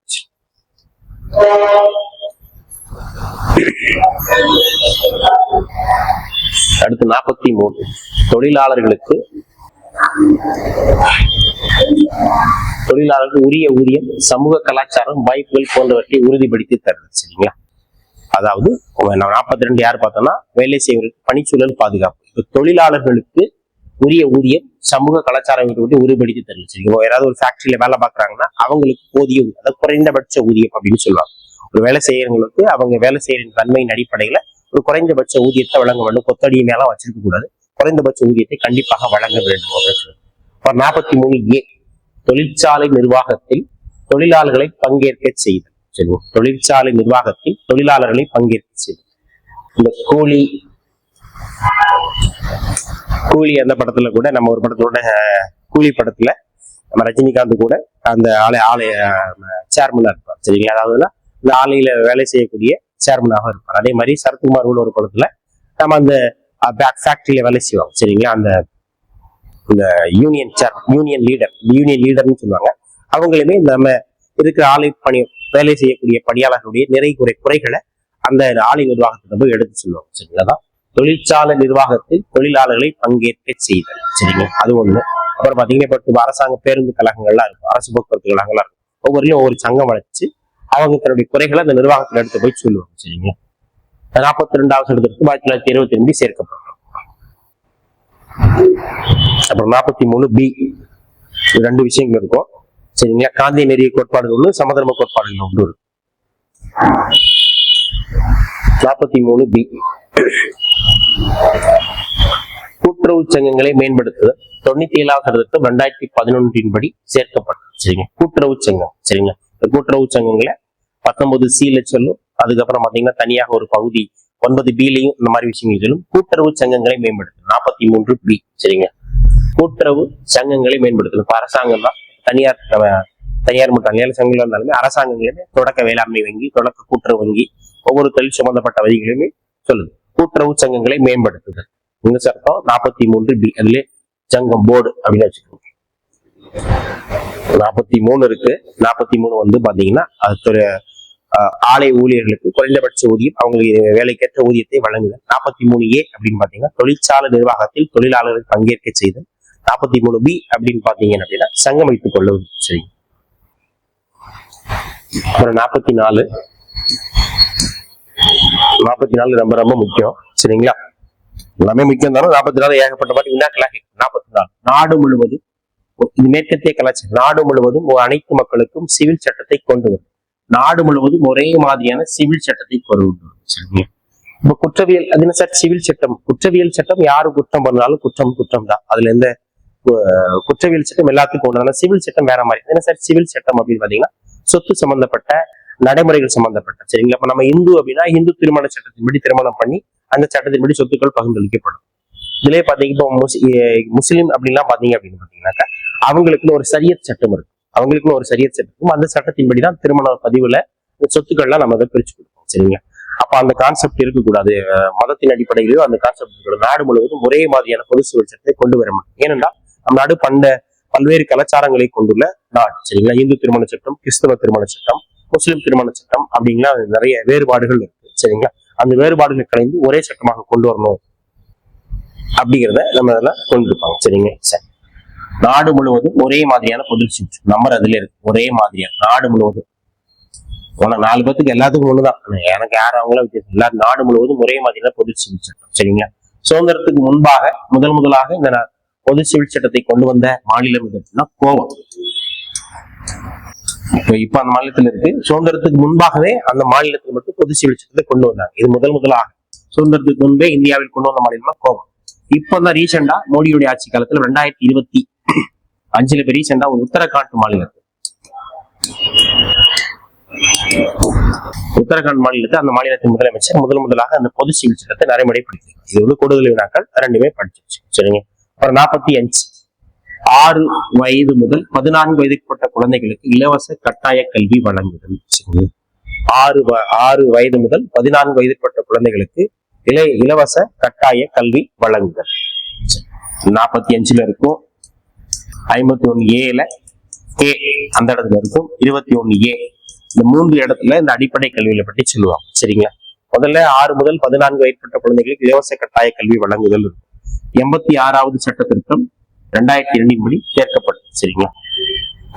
அடுத்து 43 தொழிலாளர்களுக்கு உரிய ஊதியம், சமூக கலாச்சாரம், வாய்ப்புகள் போன்றவற்றை உறுதிப்படுத்தி தருது சரிங்களா. அதாவது 42 யார் பார்த்தோம்னா வேலை செய்வதற்கு பணிச்சூழல் பாதுகாப்பு. இப்ப தொழிலாளர்களுக்கு உரிய ஊதியம் சமூக கலாச்சாரம் விட்டு உறுதிப்படுத்தி தரல. சரி, யாராவது ஒரு ஃபேக்டரியில வேலை பார்க்கறாங்கன்னா அவங்களுக்கு போதிய அதாவது குறைந்தபட்ச ஊதியம் அப்படின்னு சொல்லுவாங்க. ஒரு வேலை செய்யறவங்களுக்கு அவங்க வேலை செய்யற தன்மையின் அடிப்படையில ஒரு குறைந்தபட்ச ஊதியத்தை வழங்க வேண்டும். கொத்தடி மேலாம் வச்சிருக்க கூடாது, குறைந்தபட்ச ஊதியத்தை கண்டிப்பாக வழங்க வேண்டும். 43A தொழிற்சாலை நிர்வாகத்தில் தொழிலாளர்களை பங்கேற்க செய்தல். சரி, தொழிற்சாலை நிர்வாகத்தில் தொழிலாளர்களை பங்கேற்க செய்தல். இந்த கூலி அந்த படத்துல கூட நம்ம ஒரு படத்தோட கூலி படத்துல நம்ம ரஜினிகாந்த் கூட அந்த ஆலய சேர்மனா இருப்பார். சரிங்களா, அதாவது இந்த ஆலையில வேலை செய்யக்கூடிய சேர்மனாக இருப்பார். அதே மாதிரி சரத்குமார் ஒரு படத்துல நம்ம அந்த ஃபேக்டரியில வேலை செய்வாங்க. சரிங்களா, அந்த யூனியன் லீடர்னு சொல்லுவாங்க. அவங்களுமே நம்ம இருக்கிற ஆலை வேலை செய்யக்கூடிய பணியாளர்களுடைய குறைகளை அந்த ஆலை நிர்வாகத்திட்ட போய் எடுத்து சொல்லுவாங்க. சரிங்களா, தொழிற்சாலை நிர்வாகத்தில் தொழிலாளர்களை பங்கேற்க செய்தல். சரிங்க, அது ஒண்ணு. அப்புறம் பாத்தீங்கன்னா இப்ப அரசாங்க பேருந்து கழகங்கள்லாம் இருக்கும், அரசு போக்குவரத்து கழகங்கள்லாம் இருக்கும். ஒவ்வொருலையும் ஒவ்வொரு சங்கம் வளைச்சு அவங்க தன்னுடைய குறைகளை அந்த நிர்வாகத்தில் எடுத்து போய் சொல்லுவாங்க. சரிங்களா, 42வது சட்டத்திற்கு 1922 சேர்க்கப்படும். அப்புறம் 43B 2 விஷயங்கள் இருக்கும். சரிங்களா, காந்திய நெறிய கோட்பாடுகள் ஒண்ணு, சமதர்ம கோட்பாடுகள் ஒன்று இருக்கு. 43B கூட்டுறவு சங்கங்களை மேம்படுத்துதல் 97வது சட்டம் 2011 படி சேர்க்கப்பட்டது. சரிங்க, கூட்டுறவு சங்கம். சரிங்களா, இந்த கூட்டுறவு சங்கங்களை 19C சொல்லும். அதுக்கப்புறம் பாத்தீங்கன்னா தனியாக ஒரு பகுதி 9Bலையும் இந்த மாதிரி விஷயங்கள் சொல்லும். கூட்டுறவு சங்கங்களை மேம்படுத்தல் 43B. சரிங்க, கூட்டுறவு சங்கங்களை மேம்படுத்தல். இப்ப அரசாங்கம் தான் தனியார் மற்றும் தனியார் சங்கங்கள் இருந்தாலுமே அரசாங்கங்களுமே தொடக்க வேளாண்மை வங்கி, தொடக்க கூட்டுறவு வங்கி, ஒவ்வொரு தொழில் சம்பந்தப்பட்ட வரிகளையுமே சொல்லுது. கூட்டுறவு சங்கங்களை மேம்படுத்துதல் இந்த சட்டம் 43B. அதுல சங்கம் போர்டு அப்படின்னு வச்சுக்கோங்க. 43 இருக்கு. 43 பாத்தீங்கன்னா அது ஆலை ஊழியர்களுக்கு குறைந்தபட்ச ஊதியம், அவங்களுக்கு வேலைக்கேற்ற ஊதியத்தை வழங்குதல். 43A அப்படின்னு பாத்தீங்கன்னா தொழிற்சாலை நிர்வாகத்தில் தொழிலாளர்கள் பங்கேற்க செய்தல். 43B அப்படின்னு பாத்தீங்கன்னா அப்படின்னா சங்கம் வைத்துக் கொள்வது. சரி, அப்புறம் 44 ரொம்ப ரொம்ப முக்கியம். சரிங்களா, எல்லாமே முக்கியம் தானே. 44 ஏகப்பட்ட பாட்டு வினாக்களாக 44 நாடு முழுவதும் இது மேற்கத்திய கலாச்சாரம். நாடு முழுவதும் அனைத்து மக்களுக்கும் சிவில் சட்டத்தை கொண்டு வரும். நாடு முழுவதும் ஒரே மாதிரியான சிவில் சட்டத்தை கொண்டு வரும். சரிங்களா, இப்ப குற்றவியல் அது என்ன சார்? சிவில் சட்டம், குற்றவியல் சட்டம் யாரு குற்றம் பண்ணாலும் குற்றம் தான். அதுல எந்த குற்றவியல் சட்டம் எல்லாத்துக்கும் கொண்டு வந்தாலும் சிவில் சட்டம் வேற மாதிரி. என்ன சார் சிவில் சட்டம் அப்படின்னு பாத்தீங்கன்னா சொத்து சம்பந்தப்பட்ட நடைமுறைகள் சம்பந்தப்பட்ட. சரிங்களா, இப்ப நம்ம இந்து அப்படின்னா இந்து திருமண சட்டத்தின்படி திருமணம் பண்ணி அந்த சட்டத்தின்படி சொத்துக்கள் பகிர்ந்தளிக்கப்படும். இதுலயே பாத்தீங்கன்னா முஸ்லீம் அப்படின்லாம் பாத்தீங்க அப்படின்னு பாத்தீங்கன்னாக்கா அவங்களுக்குன்னு ஒரு சரியத் சட்டம் இருக்கு. அவங்களுக்குன்னு ஒரு சரியத் சட்டம் இருக்கும். அந்த சட்டத்தின்படிதான் திருமண பதிவுல சொத்துக்கள்லாம் நம்ம அதை பிரிச்சு கொடுப்போம். சரிங்களா, அப்ப அந்த கான்செப்ட் இருக்கக்கூடாது. மதத்தின் அடிப்படையிலயோ அந்த கான்செப்ட் இருக்கக்கூடாது. நாடு முழுவதும் ஒரே மாதிரியான பொது சிவில் சட்டத்தை கொண்டு வர முடியும். ஏனென்றால் நம் நாடு பல்வேறு கலாச்சாரங்களை கொண்டுள்ள நாடு. சரிங்களா, இந்து திருமண சட்டம், கிறிஸ்தவ திருமண சட்டம், முஸ்லிம் திருமண சட்டம் அப்படிங்களா நிறைய வேறுபாடுகள் இருக்கு. சரிங்களா, அந்த வேறுபாடுகளை கலைந்து ஒரே சட்டமாக கொண்டு வரணும் அப்படிங்கிறத நம்ம அதெல்லாம் கொண்டு இருப்பாங்க. சரிங்க, சரி. நாடு முழுவதும் ஒரே மாதிரியான பொது சிவில் நம்பர் அதுல இருக்கு. ஒரே மாதிரியா நாடு முழுவதும் 4 பேத்துக்கு எல்லாத்துக்கும் ஒண்ணுதான். எனக்கு யாரும் அவங்களும் வித்தியாசம். எல்லாரும் நாடு முழுவதும் ஒரே மாதிரியான பொது சிவில் சட்டம். சரிங்களா, சுதந்திரத்துக்கு முன்பாக முதலாக இந்த பொது சிவில் சட்டத்தை கொண்டு வந்த மாநிலம் எதுனா கோவா. இப்ப அந்த மாநிலத்தில் இருக்கு. சுதந்திரத்துக்கு முன்பாகவே அந்த மாநிலத்துக்கு மட்டும் பொது சிவில் சட்டத்தை கொண்டு வந்தாங்க. இது முதலாக சுதந்திரத்துக்கு முன்பே இந்தியாவில் கொண்டு வந்த மாநிலமா கோவா. இப்பதான் ரீசெண்டா மோடியுடைய ஆட்சி காலத்துல 2025 இப்ப ரீசெண்டா ஒரு உத்தரகாண்ட் மாநிலத்தை அந்த மாநிலத்தின் முதலமைச்சர் முதலாக அந்த பொது சிவில் சட்டத்தை நடைமுறைப்படுத்தினார். இது கூடுதல் வினாக்கள் ரெண்டுமே படிச்சிருச்சு. சரிங்க, அப்புறம் 45 6 வயது முதல் 14 வயதுக்குட்பட்ட குழந்தைகளுக்கு இலவச கட்டாய கல்வி வழங்குதல். 6 வயது முதல் 14 வயதுக்குட்பட்ட குழந்தைகளுக்கு இலவச கட்டாய கல்வி வழங்குதல் 45 இருக்கும். 51A அந்த இடத்துல இருக்கும். 21A இந்த 3 இடத்துல இந்த அடிப்படை கல்வியில பற்றி சொல்லுவாங்க. சரிங்களா, முதல்ல 6 முதல் 14 வயதுப்பட்ட குழந்தைகளுக்கு இலவச கட்டாய கல்வி வழங்குதல் இருக்கும். 86வது சட்ட திருத்தம் 2002 படி சேர்க்கப்பட்டது. சரிங்களா,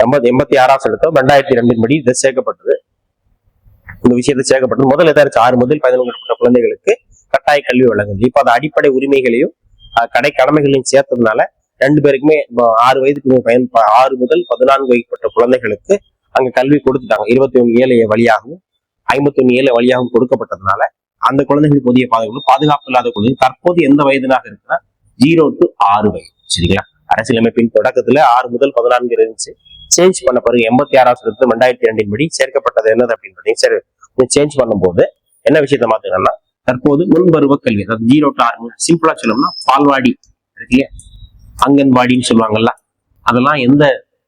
86வது சட்டம் 2002 படி இதை சேர்க்கப்பட்டது. இந்த விஷயத்தை சேர்க்கப்பட்டது. முதல்ல எதாச்சும் 6 முதல் 11 குழந்தைகளுக்கு கட்டாய கல்வி வழங்குது. இப்ப அது அடிப்படை உரிமைகளையும் கடை கடமைகளையும் சேர்த்ததுனால 2 பேருக்குமே 6 வயதுக்கு 6 முதல் 14 வயதுப்பட்ட குழந்தைகளுக்கு அங்க கல்வி கொடுத்துட்டாங்க. 21 ஏழை வழியாகவும் 51 ஏழை வழியாகவும் கொடுக்கப்பட்டதுனால அந்த குழந்தைகள் புதிய பாதுகாப்பு இல்லாத குழந்தை தற்போது எந்த வயதுனாக இருக்குன்னா 0 to 6 வயது. சரிங்களா? அரசியலமைப்பின் தொடக்கத்துல 6 முதல் 14 இருந்துச்சு. சேஞ்ச் பண்ண பிறகு 86 திருத்தம் 2002 படி சேர்க்கப்பட்டது என்னது அப்படின்னு பார்த்தீங்கன்னா சேஞ்ச் பண்ணும்போது என்ன விஷயத்த மாத்துங்கன்னா தற்போது முன்பருவ கல்வி, அதாவது 0 to 6, சிம்பிளா சொல்லணும்னா பால்வாடி இருக்கு இல்லையா, அங்கன்வாடின்னு சொல்லுவாங்கல்ல, அதெல்லாம் எந்த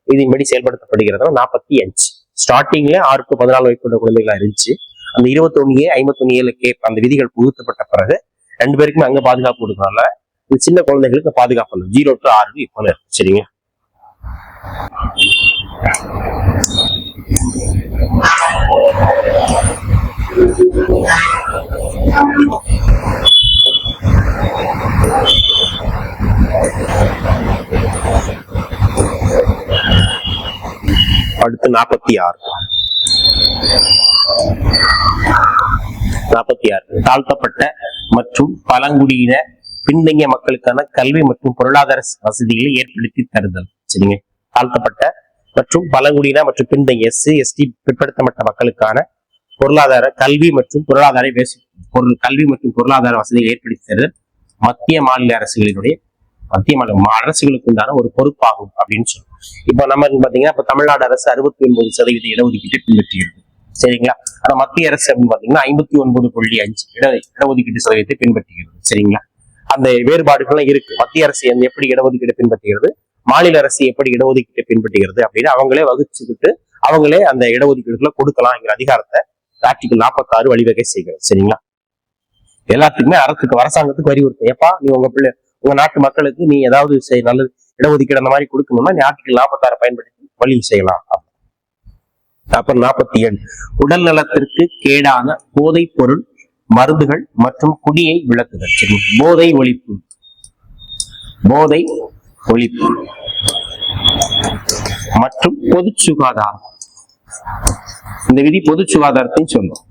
விதியின்படி செயல்படுத்தப்படுகிறதுனா 45. ஸ்டார்டிங்ல 6 to 14 வயது குழந்தைகளா இருந்துச்சு. அந்த 21A 51A அந்த விதிகள் புகுத்தப்பட்ட பிறகு 2 பேருக்குமே அங்க பாதுகாப்பு கொடுக்கறதுனால சின்ன குழந்தைகளுக்கு பாதுகாப்பு இல்லை. 0 to 6 இப்போ இருக்கு. சரிங்க. அடுத்து 46. தாழ்த்தப்பட்ட மற்றும் பழங்குடியின பின்தங்கிய மக்களுக்கான கல்வி மற்றும் பொருளாதார வசதிகளை ஏற்படுத்தி தருதல். சரிங்க. தாழ்த்தப்பட்ட மற்றும் பழங்குடியின மற்றும் பின்தங்கிய SC ST பிற்படுத்தப்பட்ட மக்களுக்கான பொருளாதார கல்வி மற்றும் பொருளாதார வசதிகளை ஏற்படுத்தி தருதல் மத்திய மாநில அரசுகளுக்கு உண்டான ஒரு பொறுப்பாகும் அப்படின்னு சொல்லுவோம். இப்ப நம்ம பாத்தீங்கன்னா இப்ப தமிழ்நாடு அரசு 69% இடஒதுக்கீட்டை பின்பற்றுகிறது. சரிங்களா? ஆனா மத்திய அரசு அப்படின்னு பாத்தீங்கன்னா 59.5 இடஒதுக்கீட்டு சதவீதத்தை பின்பற்றுகிறது. சரிங்களா? அந்த வேறுபாடுகள்லாம் இருக்கு. மத்திய அரசு எப்படி இடஒதுக்கீட்டை பின்பற்றுகிறது, மாநில அரசு எப்படி இடஒதுக்கீட்டை பின்பற்றுகிறது அப்படின்னு அவங்களே வகுச்சுக்கிட்டு அவங்களே அந்த இடஒதுக்கீடுகளை கொடுக்கலாம்ங்கிற அதிகாரத்தை ஆர்டிகல் 46 வழிவகை செய்கிறது. சரிங்களா? எல்லாத்துக்குமே அரசாங்கத்துக்கு வலியுறுத்தும். எப்பா நீ உங்க நாட்டு மக்களுக்கு நீ ஏதாவது நல்ல இடஒதுக்கீடு அந்த மாதிரி கொடுக்கணும்னா நீ ஆர்டிகல் 46 பயன்படுத்தி வழி செய்யலாம். அப்புறம் 47 உடல் நலத்திற்கு கேடான போதைப் பொருள் மருந்துகள் மற்றும் குடியை விளக்குதல். சரி, போதை ஒழிப்பு மற்றும் பொது சுகாதாரம். இந்த விதி பொது சுகாதாரத்தையும் சொல்லும்.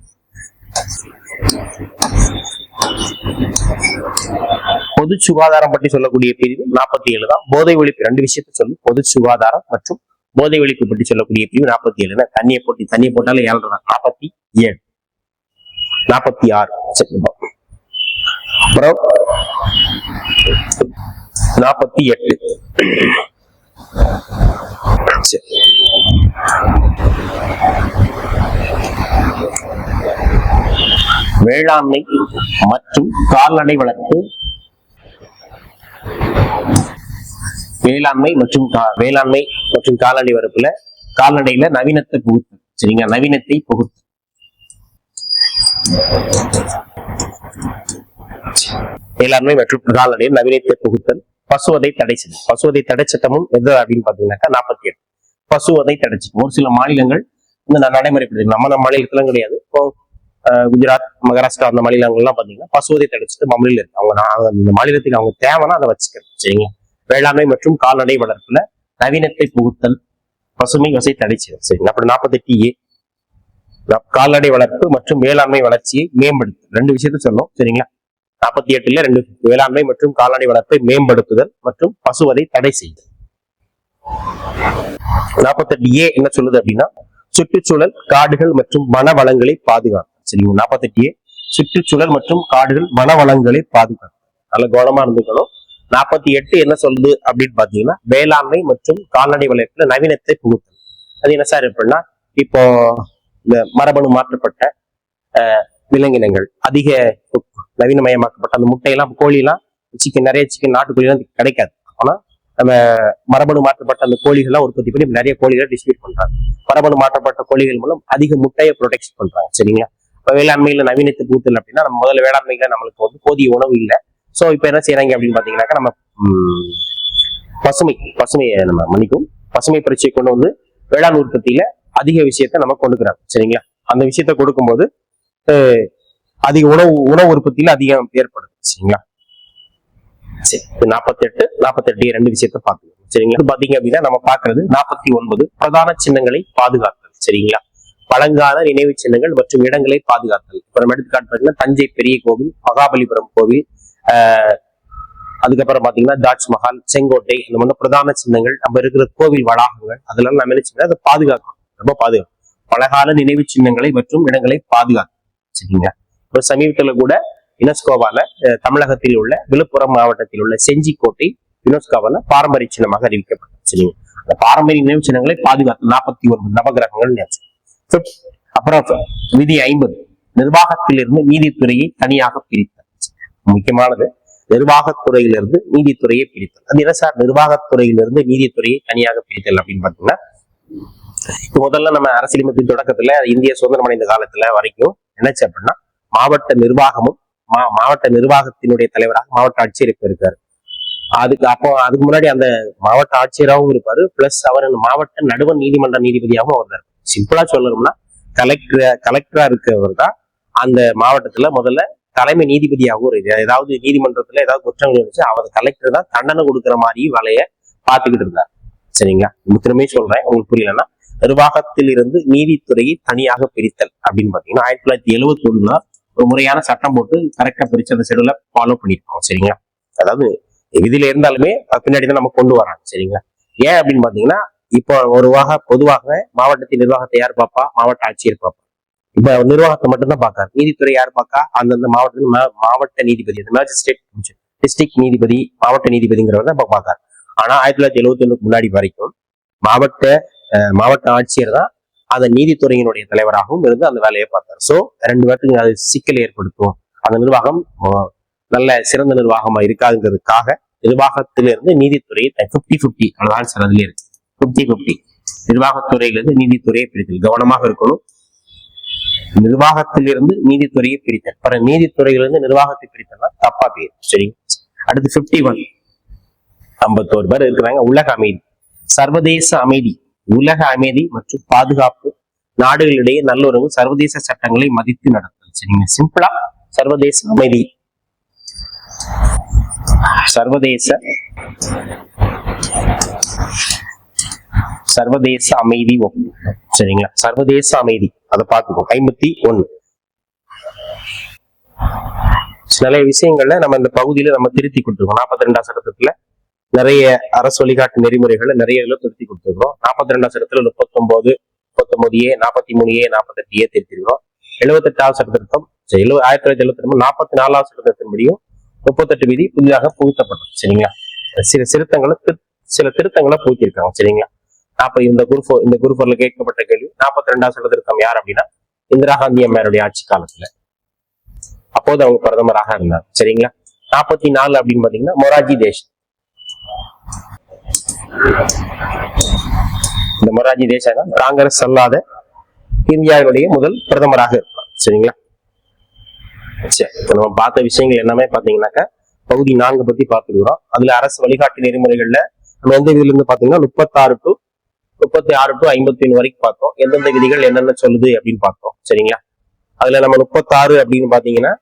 பொது சுகாதாரம் பற்றி சொல்லக்கூடிய பிரிவு 47 தான். போதை ஒழிப்பு 2 விஷயத்தை சொல்லும். பொது சுகாதாரம் மற்றும் போதை ஒழிப்பு பற்றி சொல்லக்கூடிய பிரிவு 47. தண்ணியை போட்டாலும் 7 தான். 47 46. அப்புறம் 48. வேளாண்மை மற்றும் கால்நடை வளர்ப்பு. வேளாண்மை மற்றும் கால்நடை வளர்ப்புல கால்நடையில நவீனத்தை புகுத்து. சரிங்க, நவீனத்தை புகுத்து. வேளாண்மை மற்றும் கால்நடையில் நவீனத்தை புகுத்தல். பசுவதை தடை சட்டம். பசுவதை தடை சட்டமும் எது அப்படின்னு பாத்தீங்கன்னாக்கா 48. பசுவதை தடை சட்டம் ஒரு சில மாநிலங்கள் நடைமுறைப்படுத்தி, நம்ம மாநிலத்திலும் கிடையாது. இப்போ குஜராத், மகாராஷ்டிரா அந்த மாநிலங்கள்லாம் பாத்தீங்கன்னா பசுவதை தடைச்சிட்டு மாநிலம் இருக்கு. அவங்க இந்த மாநிலத்துக்கு அவங்க தேவைன்னா அதை வச்சுக்கிறது. சரிங்களா? வேளாண்மை மற்றும் கால்நடை வளர்ப்புல நவீனத்தை புகுத்தல், பசுமை வசை தடைச்சிடும். சரிங்களா? அப்புறம் 48A கால்நடை வளர்ப்பு மற்றும் வேளாண்மை வளர்ச்சியை மேம்படுத்தும். 2 விஷயத்த சொல்லும். சரிங்களா? 48ல 2 வேளாண்மை மற்றும் கால்நடை வளர்ப்பை மேம்படுத்துதல் மற்றும் பசுவதை தடை செய்தல். 48A என்ன சொல்லுது அப்படின்னா சுற்றுச்சூழல், காடுகள் மற்றும் வன வளங்களை பாதுகாக்கும். சரிங்களா? 48A சுற்றுச்சூழல் மற்றும் காடுகள் வன வளங்களை பாதுகாக்கும். நல்ல கவனமா இருந்துக்கணும். 48 என்ன சொல்லுது அப்படின்னு பாத்தீங்கன்னா வேளாண்மை மற்றும் கால்நடை வளர்ப்புல நவீனத்தை புகுத்தல். அது என்ன சார் எப்படின்னா இப்போ இந்த மரபணு மாற்றப்பட்ட விலங்கினங்கள் அதிக நவீனமயமாக்கப்பட்ட அந்த முட்டையெல்லாம், கோழியெல்லாம் நிறைய சிக்கன் நாட்டுக்கோழி எல்லாம் கிடைக்காது. ஆனா நம்ம மரபணு மாற்றப்பட்ட அந்த கோழிகள்லாம் உற்பத்தி பண்ணி நிறைய கோழிகளை டிஸ்ட்ரிபியூட் பண்றாங்க. மரபணு மாற்றப்பட்ட கோழிகள் மூலம் அதிக முட்டையை ப்ரொடெக்ட் பண்றாங்க. சரிங்களா? இப்ப வேளாண்மையில நவீனத்தை புகுத்தல் அப்படின்னா நம்ம முதல்ல வேளாண்மையில நம்மளுக்கு போதிய உணவு இல்லை. சோ இப்ப என்ன செய்யறாங்க அப்படின்னு பாத்தீங்கன்னாக்கா நம்ம பசுமையை நம்ம மன்னிக்கும் பசுமை பரீட்சையை கொண்டு வந்து வேளாண் உற்பத்தியில அதிக விஷயத்த நம்ம கொண்டுக்கிறாங்க. சரிங்களா? அந்த விஷயத்த கொடுக்கும்போது அதிக உணவு உற்பத்தியில அதிகம் ஏற்படுது. சரிங்களா? சரி, 48 2 விஷயத்த பாத்துக்கணும். சரிங்களா? பாத்தீங்க அப்படின்னா நம்ம பாக்குறது 49 பிரதான சின்னங்களை பாதுகாத்தல். சரிங்களா? பழங்கால நினைவு சின்னங்கள் மற்றும் இடங்களை பாதுகாத்தல். இப்ப நம்ம எடுத்துக்காட்டு பார்த்தீங்கன்னா தஞ்சை பெரிய கோவில், மகாபலிபுரம் கோவில், அதுக்கப்புறம் பாத்தீங்கன்னா தாஜ்மஹால், செங்கோட்டை, இந்த மாதிரி பிரதான சின்னங்கள், நம்ம இருக்கிற கோவில் வளாகங்கள், அதெல்லாம் நம்ம என்ன செய்யணும், அதை பாதுகாக்கணும். ரொம்ப பாதுகாக்கும். பழங்கால நினைவு சின்னங்களை மற்றும் இடங்களை பாதுகாக்கும். சரிங்களா? இப்போ சமீபத்துல கூட யுனெஸ்கோவால தமிழகத்தில் உள்ள விழுப்புரம் மாவட்டத்தில் உள்ள செஞ்சிக்கோட்டை யுனெஸ்கோவால பாரம்பரிய சின்னமாக அறிவிக்கப்பட்டது. சரிங்க? அந்த பாரம்பரிய நினைவு சின்னங்களை பாதுகாத்து 49 நவகிரகங்கள் நேற்று. அப்புறம் விதி 50, நிர்வாகத்திலிருந்து நீதித்துறையை தனியாக பிரித்தல். முக்கியமானது, நிர்வாகத்துறையிலிருந்து நீதித்துறையை பிரித்தல். அது என்ன சார் நிர்வாகத்துறையிலிருந்து நீதித்துறையை தனியாக பிரித்தல் அப்படின்னு பாத்தீங்கன்னா, முதல்ல நம்ம அரசியலமைப்பின் தொடக்கத்துல இந்திய சுதந்திரம் அடைந்த காலத்துல வரைக்கும் என்னச்சு அப்படின்னா, மாவட்ட நிர்வாகமும் மாவட்ட நிர்வாகத்தினுடைய தலைவராக மாவட்ட ஆட்சியர் இப்ப இருக்காரு. அதுக்கு முன்னாடி அந்த மாவட்ட ஆட்சியராகவும் இருப்பாரு, பிளஸ் அவர் மாவட்ட நடுவர் நீதிமன்ற நீதிபதியாகவும் அவர் தான். சிம்பிளா சொல்லணும்னா கலெக்டரா இருக்கிறவர் தான் அந்த மாவட்டத்துல முதல்ல தலைமை நீதிபதியாகவும் இருக்கு. ஏதாவது நீதிமன்றத்துல ஏதாவது குற்றங்கள் இருந்துச்சு, அவர் கலெக்டர் தான் தண்டனை கொடுக்குற மாதிரி வேலையை பார்த்துக்கிட்டு இருந்தார். சரிங்களா? முத்திரமே சொல்றேன், உங்களுக்கு புரியலன்னா, நிர்வாகத்தில் இருந்து நீதித்துறையை தனியாக பிரித்தல் அப்படின்னு பாத்தீங்கன்னா 1971 ஒரு முறையான சட்டம் போட்டு கரெக்டா பிரிச்சு அந்த ஷெட்யூல ஃபாலோ பண்ணிருக்கோம். சரிங்களா? அதாவது இதுல இருந்தாலுமே பின்னாடி தான் நம்ம கொண்டு வராங்க. சரிங்களா? ஏன் அப்படின்னு பாத்தீங்கன்னா, இப்போ பொதுவாக மாவட்டத்தின் நிர்வாகத்தை யார் பார்ப்பா? மாவட்ட ஆட்சியர் பார்ப்பா. இப்ப நிர்வாகத்தை மட்டும்தான் பார்க்காரு. நீதித்துறை யார் பார்க்கா? அந்தந்த மாவட்டத்தில் மாவட்ட நீதிபதி, மேஜிஸ்ட்ரேட், டிஸ்ட்ரிக்ட் நீதிபதி, மாவட்ட நீதிபதிங்கிறவர் தான் இப்ப பார்க்காரு. ஆனா 1971 முன்னாடி வரைக்கும் மாவட்ட ஆட்சியர் தான் அந்த நீதித்துறையினுடைய தலைவராகவும் இருந்து அந்த வேலையை பார்த்தார். சோ 2 பேருக்கு அது சிக்கல் ஏற்படுத்தும், அந்த நிர்வாகம் நல்ல சிறந்த நிர்வாகமா இருக்காதுங்கிறதுக்காக நிர்வாகத்திலிருந்து நீதித்துறையை 50-50 ஆன்சர் அதுல இருக்கு. 50-50 நிர்வாகத்துறையிலிருந்து நீதித்துறையை பிரித்தல். கவனமாக இருக்கணும். நிர்வாகத்திலிருந்து நீதித்துறையை பிரித்தல், அப்புறம் நீதித்துறையிலிருந்து நிர்வாகத்தை பிரித்தல்னா தப்பா பேர். சரிங்க? அடுத்து 51, 51 பேர் இருக்கிறாங்க. உலக அமைதி, சர்வதேச அமைதி, உலக அமைதி மற்றும் பாதுகாப்பு, நாடுகளிடையே நல்லுறவு, சர்வதேச சட்டங்களை மதித்து நடத்தல். சரிங்க? சிம்பிளா சர்வதேச அமைதி, சர்வதேச அமைதி. சரிங்களா? சர்வதேச அமைதி அதை பார்த்துக்கோ. 51 நிறைய விஷயங்கள்ல நம்ம இந்த பகுதியில நம்ம திருத்தி கொடுத்துருக்கோம். 42ஆம் சட்டத்துல நிறைய அரசு வழிகாட்டு நெறிமுறைகளை நிறைய திருத்தி கொடுத்துருக்கோம். 42ஆம் சட்டத்துல 39, 39A, 43A, 48A திருத்திருக்கோம். 78ஆம் சட்ட திருத்தம் 1974 44ஆம் சட்ட திருத்தத்தின்படியும் 38 விதி புதிதாக புகுத்தப்பட்டது. சரிங்களா? சில திருத்தங்களை புகுத்திருக்காங்க. சரிங்களா? அப்ப இந்த குரூப்ல கேட்கப்பட்ட கேள்வி, 42ஆம் சட்ட திருத்தம் யார் அப்படின்னா இந்திரா காந்தி அம்மையாருடைய ஆட்சி காலத்துல, அப்போது அவங்க பிரதமராக இருந்தார். சரிங்களா? 44 அப்படின்னு பாத்தீங்கன்னா மொரார்ஜி தேசாய். இந்த மொரார்ஜி தேசாய் தான் காங்கிரஸ் அல்லாத இந்தியாவினுடைய முதல் பிரதமராக இருப்பார். சரிங்களா? சரி, நம்ம பார்த்த விஷயங்கள் எல்லாமே பாத்தீங்கன்னாக்கா பகுதி 4 பத்தி பார்த்துக்கிறோம். அதுல அரசு வழிகாட்டு நெறிமுறைகள்ல நம்ம எந்த விதியில இருந்து பாத்தீங்கன்னா 36 to 51 வரைக்கும் பார்த்தோம். எந்தெந்த விதிகள் என்னென்ன சொல்லுது அப்படின்னு பார்த்தோம். சரிங்களா? அதுல நம்ம 36 அப்படின்னு பாத்தீங்கன்னா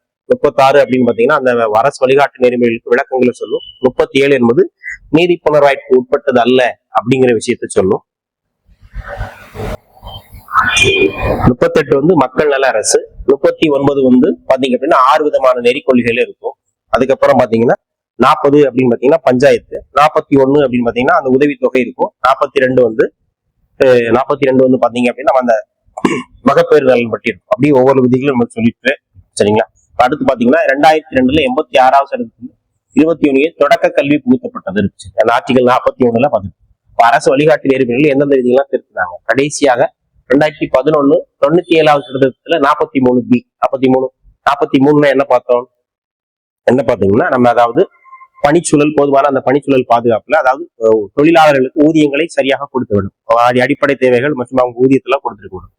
அந்த அரசு வழிகாட்டு நெறிமுறைகளுக்கு விளக்கங்களை சொல்லும். 37 என்பது நீதி புனராய்வுக்கு உட்பட்டது அல்ல அப்படிங்கிற விஷயத்த சொல்லும். 38 வந்து மக்கள் நல அரசு. 39 வந்து பாத்தீங்க அப்படின்னா 6 விதமான நெறிக்கொள்கைகள் இருக்கும். அதுக்கப்புறம் பாத்தீங்கன்னா 40 அப்படின்னு பாத்தீங்கன்னா பஞ்சாயத்து. 41 அப்படின்னு பாத்தீங்கன்னா அந்த உதவித்தொகை இருக்கும். 42 வந்து பாத்தீங்க அப்படின்னா அந்த மகப்பேறு நலன் பற்றி இருக்கும். அப்படியே ஒவ்வொரு விதிகளும் நம்ம சொல்லிட்டு. சரிங்களா? அடுத்து பாத்தீங்கன்னா 2002 86ஆவது சட்டத்துல 21 தொடக்க கல்வி புகுத்தப்பட்டது இருக்கு. அந்த ஆர்டிகல் 41 பார்த்து அரசு வழிகாட்டு நெறிமுறைகள் எந்தெந்த விதிகள்லாம் திருத்தினாங்க. கடைசியாக 2011 97ஆவது சட்டத்துல 43B 43 என்ன பாத்தீங்கன்னா நம்ம அதாவது பணிச்சூழல், பொதுவான அந்த பணிச்சூழல் பாதுகாப்புல, அதாவது தொழிலாளர்களுக்கு ஊதியங்களை சரியாக கொடுத்து விடும், அடிப்படை தேவைகள் மற்றும் அவங்க ஊதியத்தெல்லாம் கொடுத்துட்டு விடும்.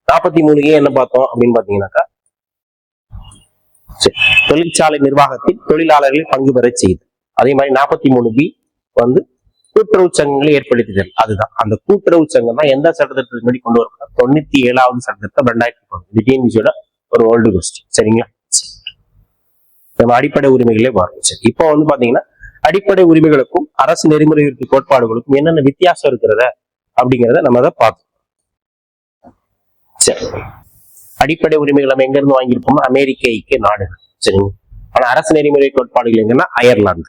43A என்ன பார்த்தோம் அப்படின்னு பாத்தீங்கன்னாக்கா தொழிற்சாலை நிர்வாகத்தில் தொழிலாளர்களை பங்கு பெற செய்யுது. அதே மாதிரி 43B வந்து கூட்டுறவு சங்கங்களை ஏற்படுத்துதல். அதுதான் அந்த கூட்டுறவு சங்கம் தான் எந்த சட்டத்திட்டத்துக்கு முன்னாடி கொண்டு வரப்படும் 97ஆவது சட்டத்திட்டம் 2010 டிஎன்பிசியோட ஒரு ஓல்டு கொஸ்டின். சரிங்களா? நம்ம அடிப்படை உரிமைகளே வரும். சரி, இப்போ வந்து பாத்தீங்கன்னா அடிப்படை உரிமைகளுக்கும் அரசு நெறிமுறை கோட்பாடுகளுக்கும் என்னென்ன வித்தியாசம் இருக்கிறத அப்படிங்கிறத நம்ம அதை பார்த்தோம். சரி, அடிப்படை உரிமைகள் நம்ம எங்க இருந்து வாங்கியிருப்போம்? அமெரிக்க ஐக்கிய நாடுகள். சரிங்க. ஆனா அரசு நெறிமுறை கோட்பாடுகள் எங்கன்னா அயர்லாந்து.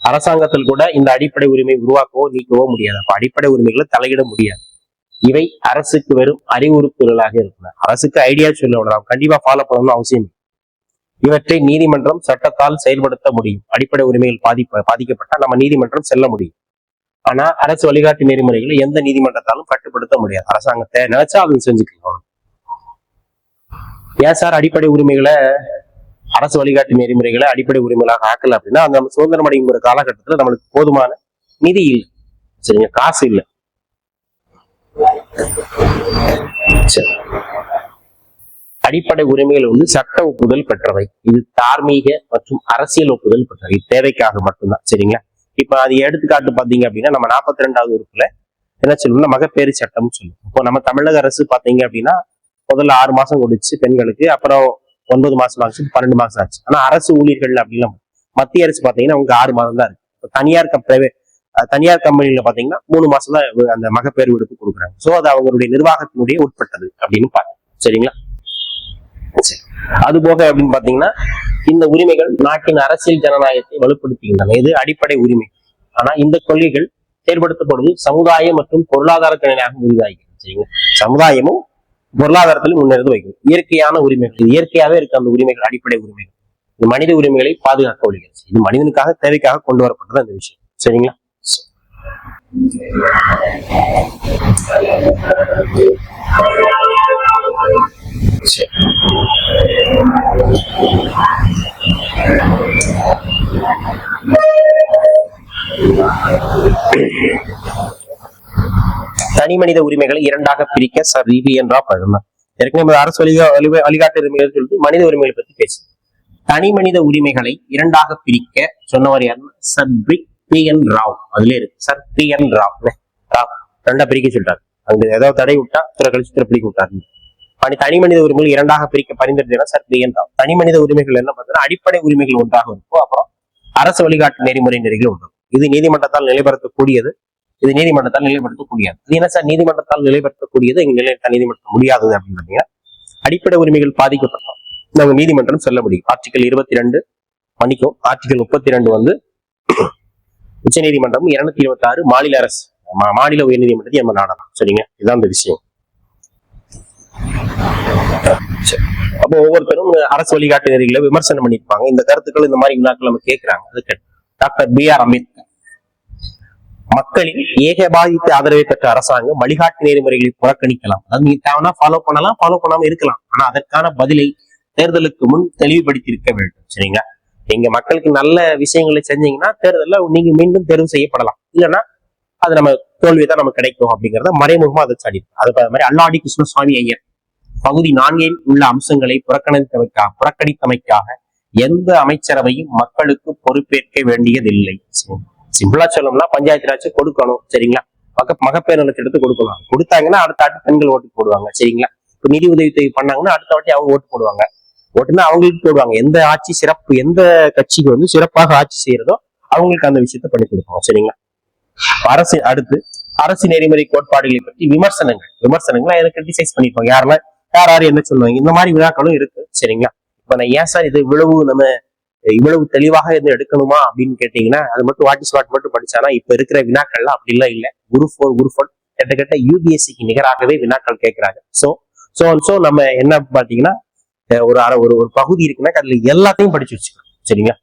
அரசாங்கத்தில் கூட இந்த அடிப்படை உரிமை உருவாக்கவோ நீக்கவோ முடியாது. அப்ப அடிப்படை உரிமைகளை தலையிட முடியாது. இவை அரசுக்கு வெறும் அறிவுறுத்தல்களாக இருக்கலாம். அரசுக்கு ஐடியா சொல்ல கண்டிப்பா ஃபாலோ பண்ணணும்னு அவசியம். இவற்றை நீதிமன்றம் சட்டத்தால் செயல்படுத்த முடியும். அடிப்படை உரிமைகள் பாதிக்கப்பட்டால் நம்ம நீதிமன்றம் செல்ல முடியும். ஆனா அரசு வழிகாட்டு நெறிமுறைகளை எந்த நீதிமன்றத்தாலும் கட்டுப்படுத்த முடியாது. அரசாங்கத்தை நினைச்சா அது செஞ்சுக்கலாம். ஏன் சார் அடிப்படை உரிமைகளை அரசு வழிகாட்டு நெறிமுறைகளை அடிப்படை உரிமைகளாக ஆக்கல அப்படின்னா, அந்த சுதந்திரம் அடைகிற காலகட்டத்துல நம்மளுக்கு போதுமான நிதி இல்லை, சரிங்க, காசு இல்லை. அடிப்படை உரிமைகள் வந்து சட்ட ஒப்புதல் பெற்றவை. இது தார்மீக மற்றும் அரசியல் ஒப்புதல் பெற்றவை. தேவைக்காக மட்டும்தான். சரிங்களா? இப்ப அது எடுத்துக்காட்டு பாத்தீங்க அப்படின்னா, நம்ம 42வது உறுப்புல என்ன சொல்லணும்னா மகப்பேறு சட்டம் சொல்லுவோம். இப்போ நம்ம தமிழக அரசு பாத்தீங்க அப்படின்னா முதல்ல 6 மாசம் கொடுச்சு பெண்களுக்கு, அப்புறம் 9 மாசம் ஆச்சு, 12 மாசம் ஆச்சு. ஆனா அரசு ஊழியர்கள் அப்படின்னா மத்திய அரசு பாத்தீங்கன்னா அவங்க 6 மாதம் தான் இருக்கு. தனியார் கம்பெனில பாத்தீங்கன்னா 3 மாசம் தான் அந்த மகப்பேறு விடுப்பு கொடுக்குறாங்க. சோ அது அவங்களுடைய நிர்வாகத்தினுடைய உட்பட்டது அப்படின்னு பாருங்க. சரிங்களா? அது போக அப்படின்னு பாத்தீங்கன்னா இந்த உரிமைகள் நாட்டின் அரசியல் ஜனநாயகத்தை வலுப்படுத்துகின்றன. இது அடிப்படை உரிமை. ஆனா இந்த கொள்கைகள் செயல்படுத்தப்படுவது சமுதாய மற்றும் பொருளாதார நிலையாக உறுதியாகிறது. சரிங்களா? சமுதாயமும் பொருளாதாரத்திலும் முன்னெடுத்து வைக்கும். இயற்கையான உரிமைகள், இயற்கையாவே இருக்கு அந்த உரிமைகள், அடிப்படை உரிமைகள். இந்த மனித உரிமைகளை பாதுகாக்க வழிகிறது. இது மனிதனுக்காக தேவைக்காக கொண்டு வரப்பட்டது அந்த விஷயம். சரிங்களா? தனி மனித உரிமைகளை இரண்டாக பிரிக்க சார் ரிவி என்றா பகிர்ந்தார். ஏற்கனவே அரசு வழிகாட்டு உரிமைகள் சொல்லிட்டு மனித உரிமைகளை பத்தி பேசு. தனி மனித உரிமைகளை இரண்டாக பிரிக்க சொன்னவர் யாருன்னா சர் பி.என். ராவ். அதுல இருக்கு சார் பி.என். ராவ். ரெண்டா பிரிக்க சொல்லிட்டாரு. அங்க ஏதாவது தடை விட்டா கழிச்சு பிரிக்க விட்டாரு. தனி மனித உரிமைகள் இரண்டாக பிரிக்க பரிந்துரைத்தா சார் பி.என். ராவ். தனி மனித உரிமைகள் என்ன பார்த்தீங்கன்னா அடிப்படை உரிமைகள் ஒன்றாக இருக்கும், அப்புறம் அரசு வழிகாட்டு நெறிமுறை நெறிகள் ஒன்று. இது நீதிமன்றத்தால் நிலைப்படுத்தக்கூடியது, இது நீதிமன்றத்தால் நிலைப்படுத்தக்கூடியது. இது என்ன சார் நீதிமன்றத்தால் நிலைப்படுத்தக்கூடியது, இங்க நீதிமன்றம் முடியாதது அப்படின்னு பாத்தீங்கன்னா அடிப்படை உரிமைகள் பாதிக்கப்பட்டோம் நாங்க நீதிமன்றம் செல்ல முடியும். ஆர்டிகல் 22 மன்னிக்கும், ஆர்டிகல் 32 வந்து உச்ச நீதிமன்றம், 226 மாநில அரசு மாநில உயர் நீதிமன்றத்தை நம்ம நாடலாம். சரிங்க, இதுதான் இந்த விஷயம். அப்போ ஒவ்வொருத்தரும் அரசு வழிகாட்டு நெறிகளை விமர்சனம் பண்ணியிருப்பாங்க. இந்த கருத்துக்கள் இந்த மாதிரி வினாக்கள் நம்ம கேட்கிறாங்க. அதுக்கு டாக்டர் B.R. அம்பேத்கர் மக்களின் ஏகபாதித்த ஆதரவை பெற்ற அரசாங்கம் வழிகாட்டு நெறிமுறைகளை புறக்கணிக்கலாம். அதாவது நீங்க தேவைன்னா ஃபாலோ பண்ணலாம், ஃபாலோ பண்ணாம இருக்கலாம். ஆனா அதற்கான பதிலை தேர்தலுக்கு முன் தெளிவுபடுத்தி இருக்க வேண்டும். சரிங்களா? நீங்க மக்களுக்கு நல்ல விஷயங்களை செஞ்சீங்கன்னா தேர்தலில் நீங்க மீண்டும் தேர்வு செய்யப்படலாம். இல்லைன்னா அது நம்ம தோல்வியை தான் நமக்கு கிடைக்கும் அப்படிங்கிறத மறைமுகமா அதை சாடி. அது மாதிரி அல்லாடி கிருஷ்ணசுவாமி ஐயர் பகுதி 4 உள்ள அம்சங்களை புறக்கணித்தமைக்காக எந்த அமைச்சரவையும் மக்களுக்கு பொறுப்பேற்க வேண்டியதில்லை. சிம்பிளா சொல்லணும்னா பஞ்சாயத்து ராஜ் கொடுக்கணும். சரிங்களா? மகப்பேறு நிலத்தை எடுத்து கொடுக்கலாம். கொடுத்தாங்கன்னா அடுத்த ஆட்டு பெண்கள் ஓட்டு போடுவாங்க. சரிங்களா? இப்ப நிதி உதவி பண்ணாங்கன்னா அடுத்த வாட்டி அவங்க ஓட்டு போடுவாங்க. ஓட்டுனா அவங்களுக்கு போடுவாங்க. எந்த ஆட்சி சிறப்பு, எந்த கட்சிக்கு வந்து சிறப்பாக ஆட்சி செய்யறதோ அவங்களுக்கு அந்த விஷயத்த பண்ணி கொடுப்பாங்க. சரிங்களா? அரசு அடுத்து அரசு நெறிமுறை கோட்பாடுகளை பற்றி விமர்சனங்களை அதை கிரிட்டிசைஸ் பண்ணிருப்பாங்க. யார் என்ன சொல்லுவாங்க, இந்த மாதிரி விழாக்களும் இருக்கு. சரிங்களா? இப்ப நான் ஏன் சார் இது இவ்வளவு தெளிவாக இருந்து எடுக்கணுமா அப்படின்னு கேட்டீங்கன்னா, அது மட்டும் வாட் மட்டும் படிச்சானா இப்ப இருக்கிற வினாக்கள்லாம் அப்படிலாம் இல்லை. குரூப் கிட்ட UPSCக்கு நிகராகவே வினாக்கள் கேட்கிறாங்க. சோ நம்ம என்ன பாத்தீங்கன்னா ஒரு பகுதி இருக்குன்னா அதுல எல்லாத்தையும் படிச்சு வச்சுக்கணும். சரிங்களா?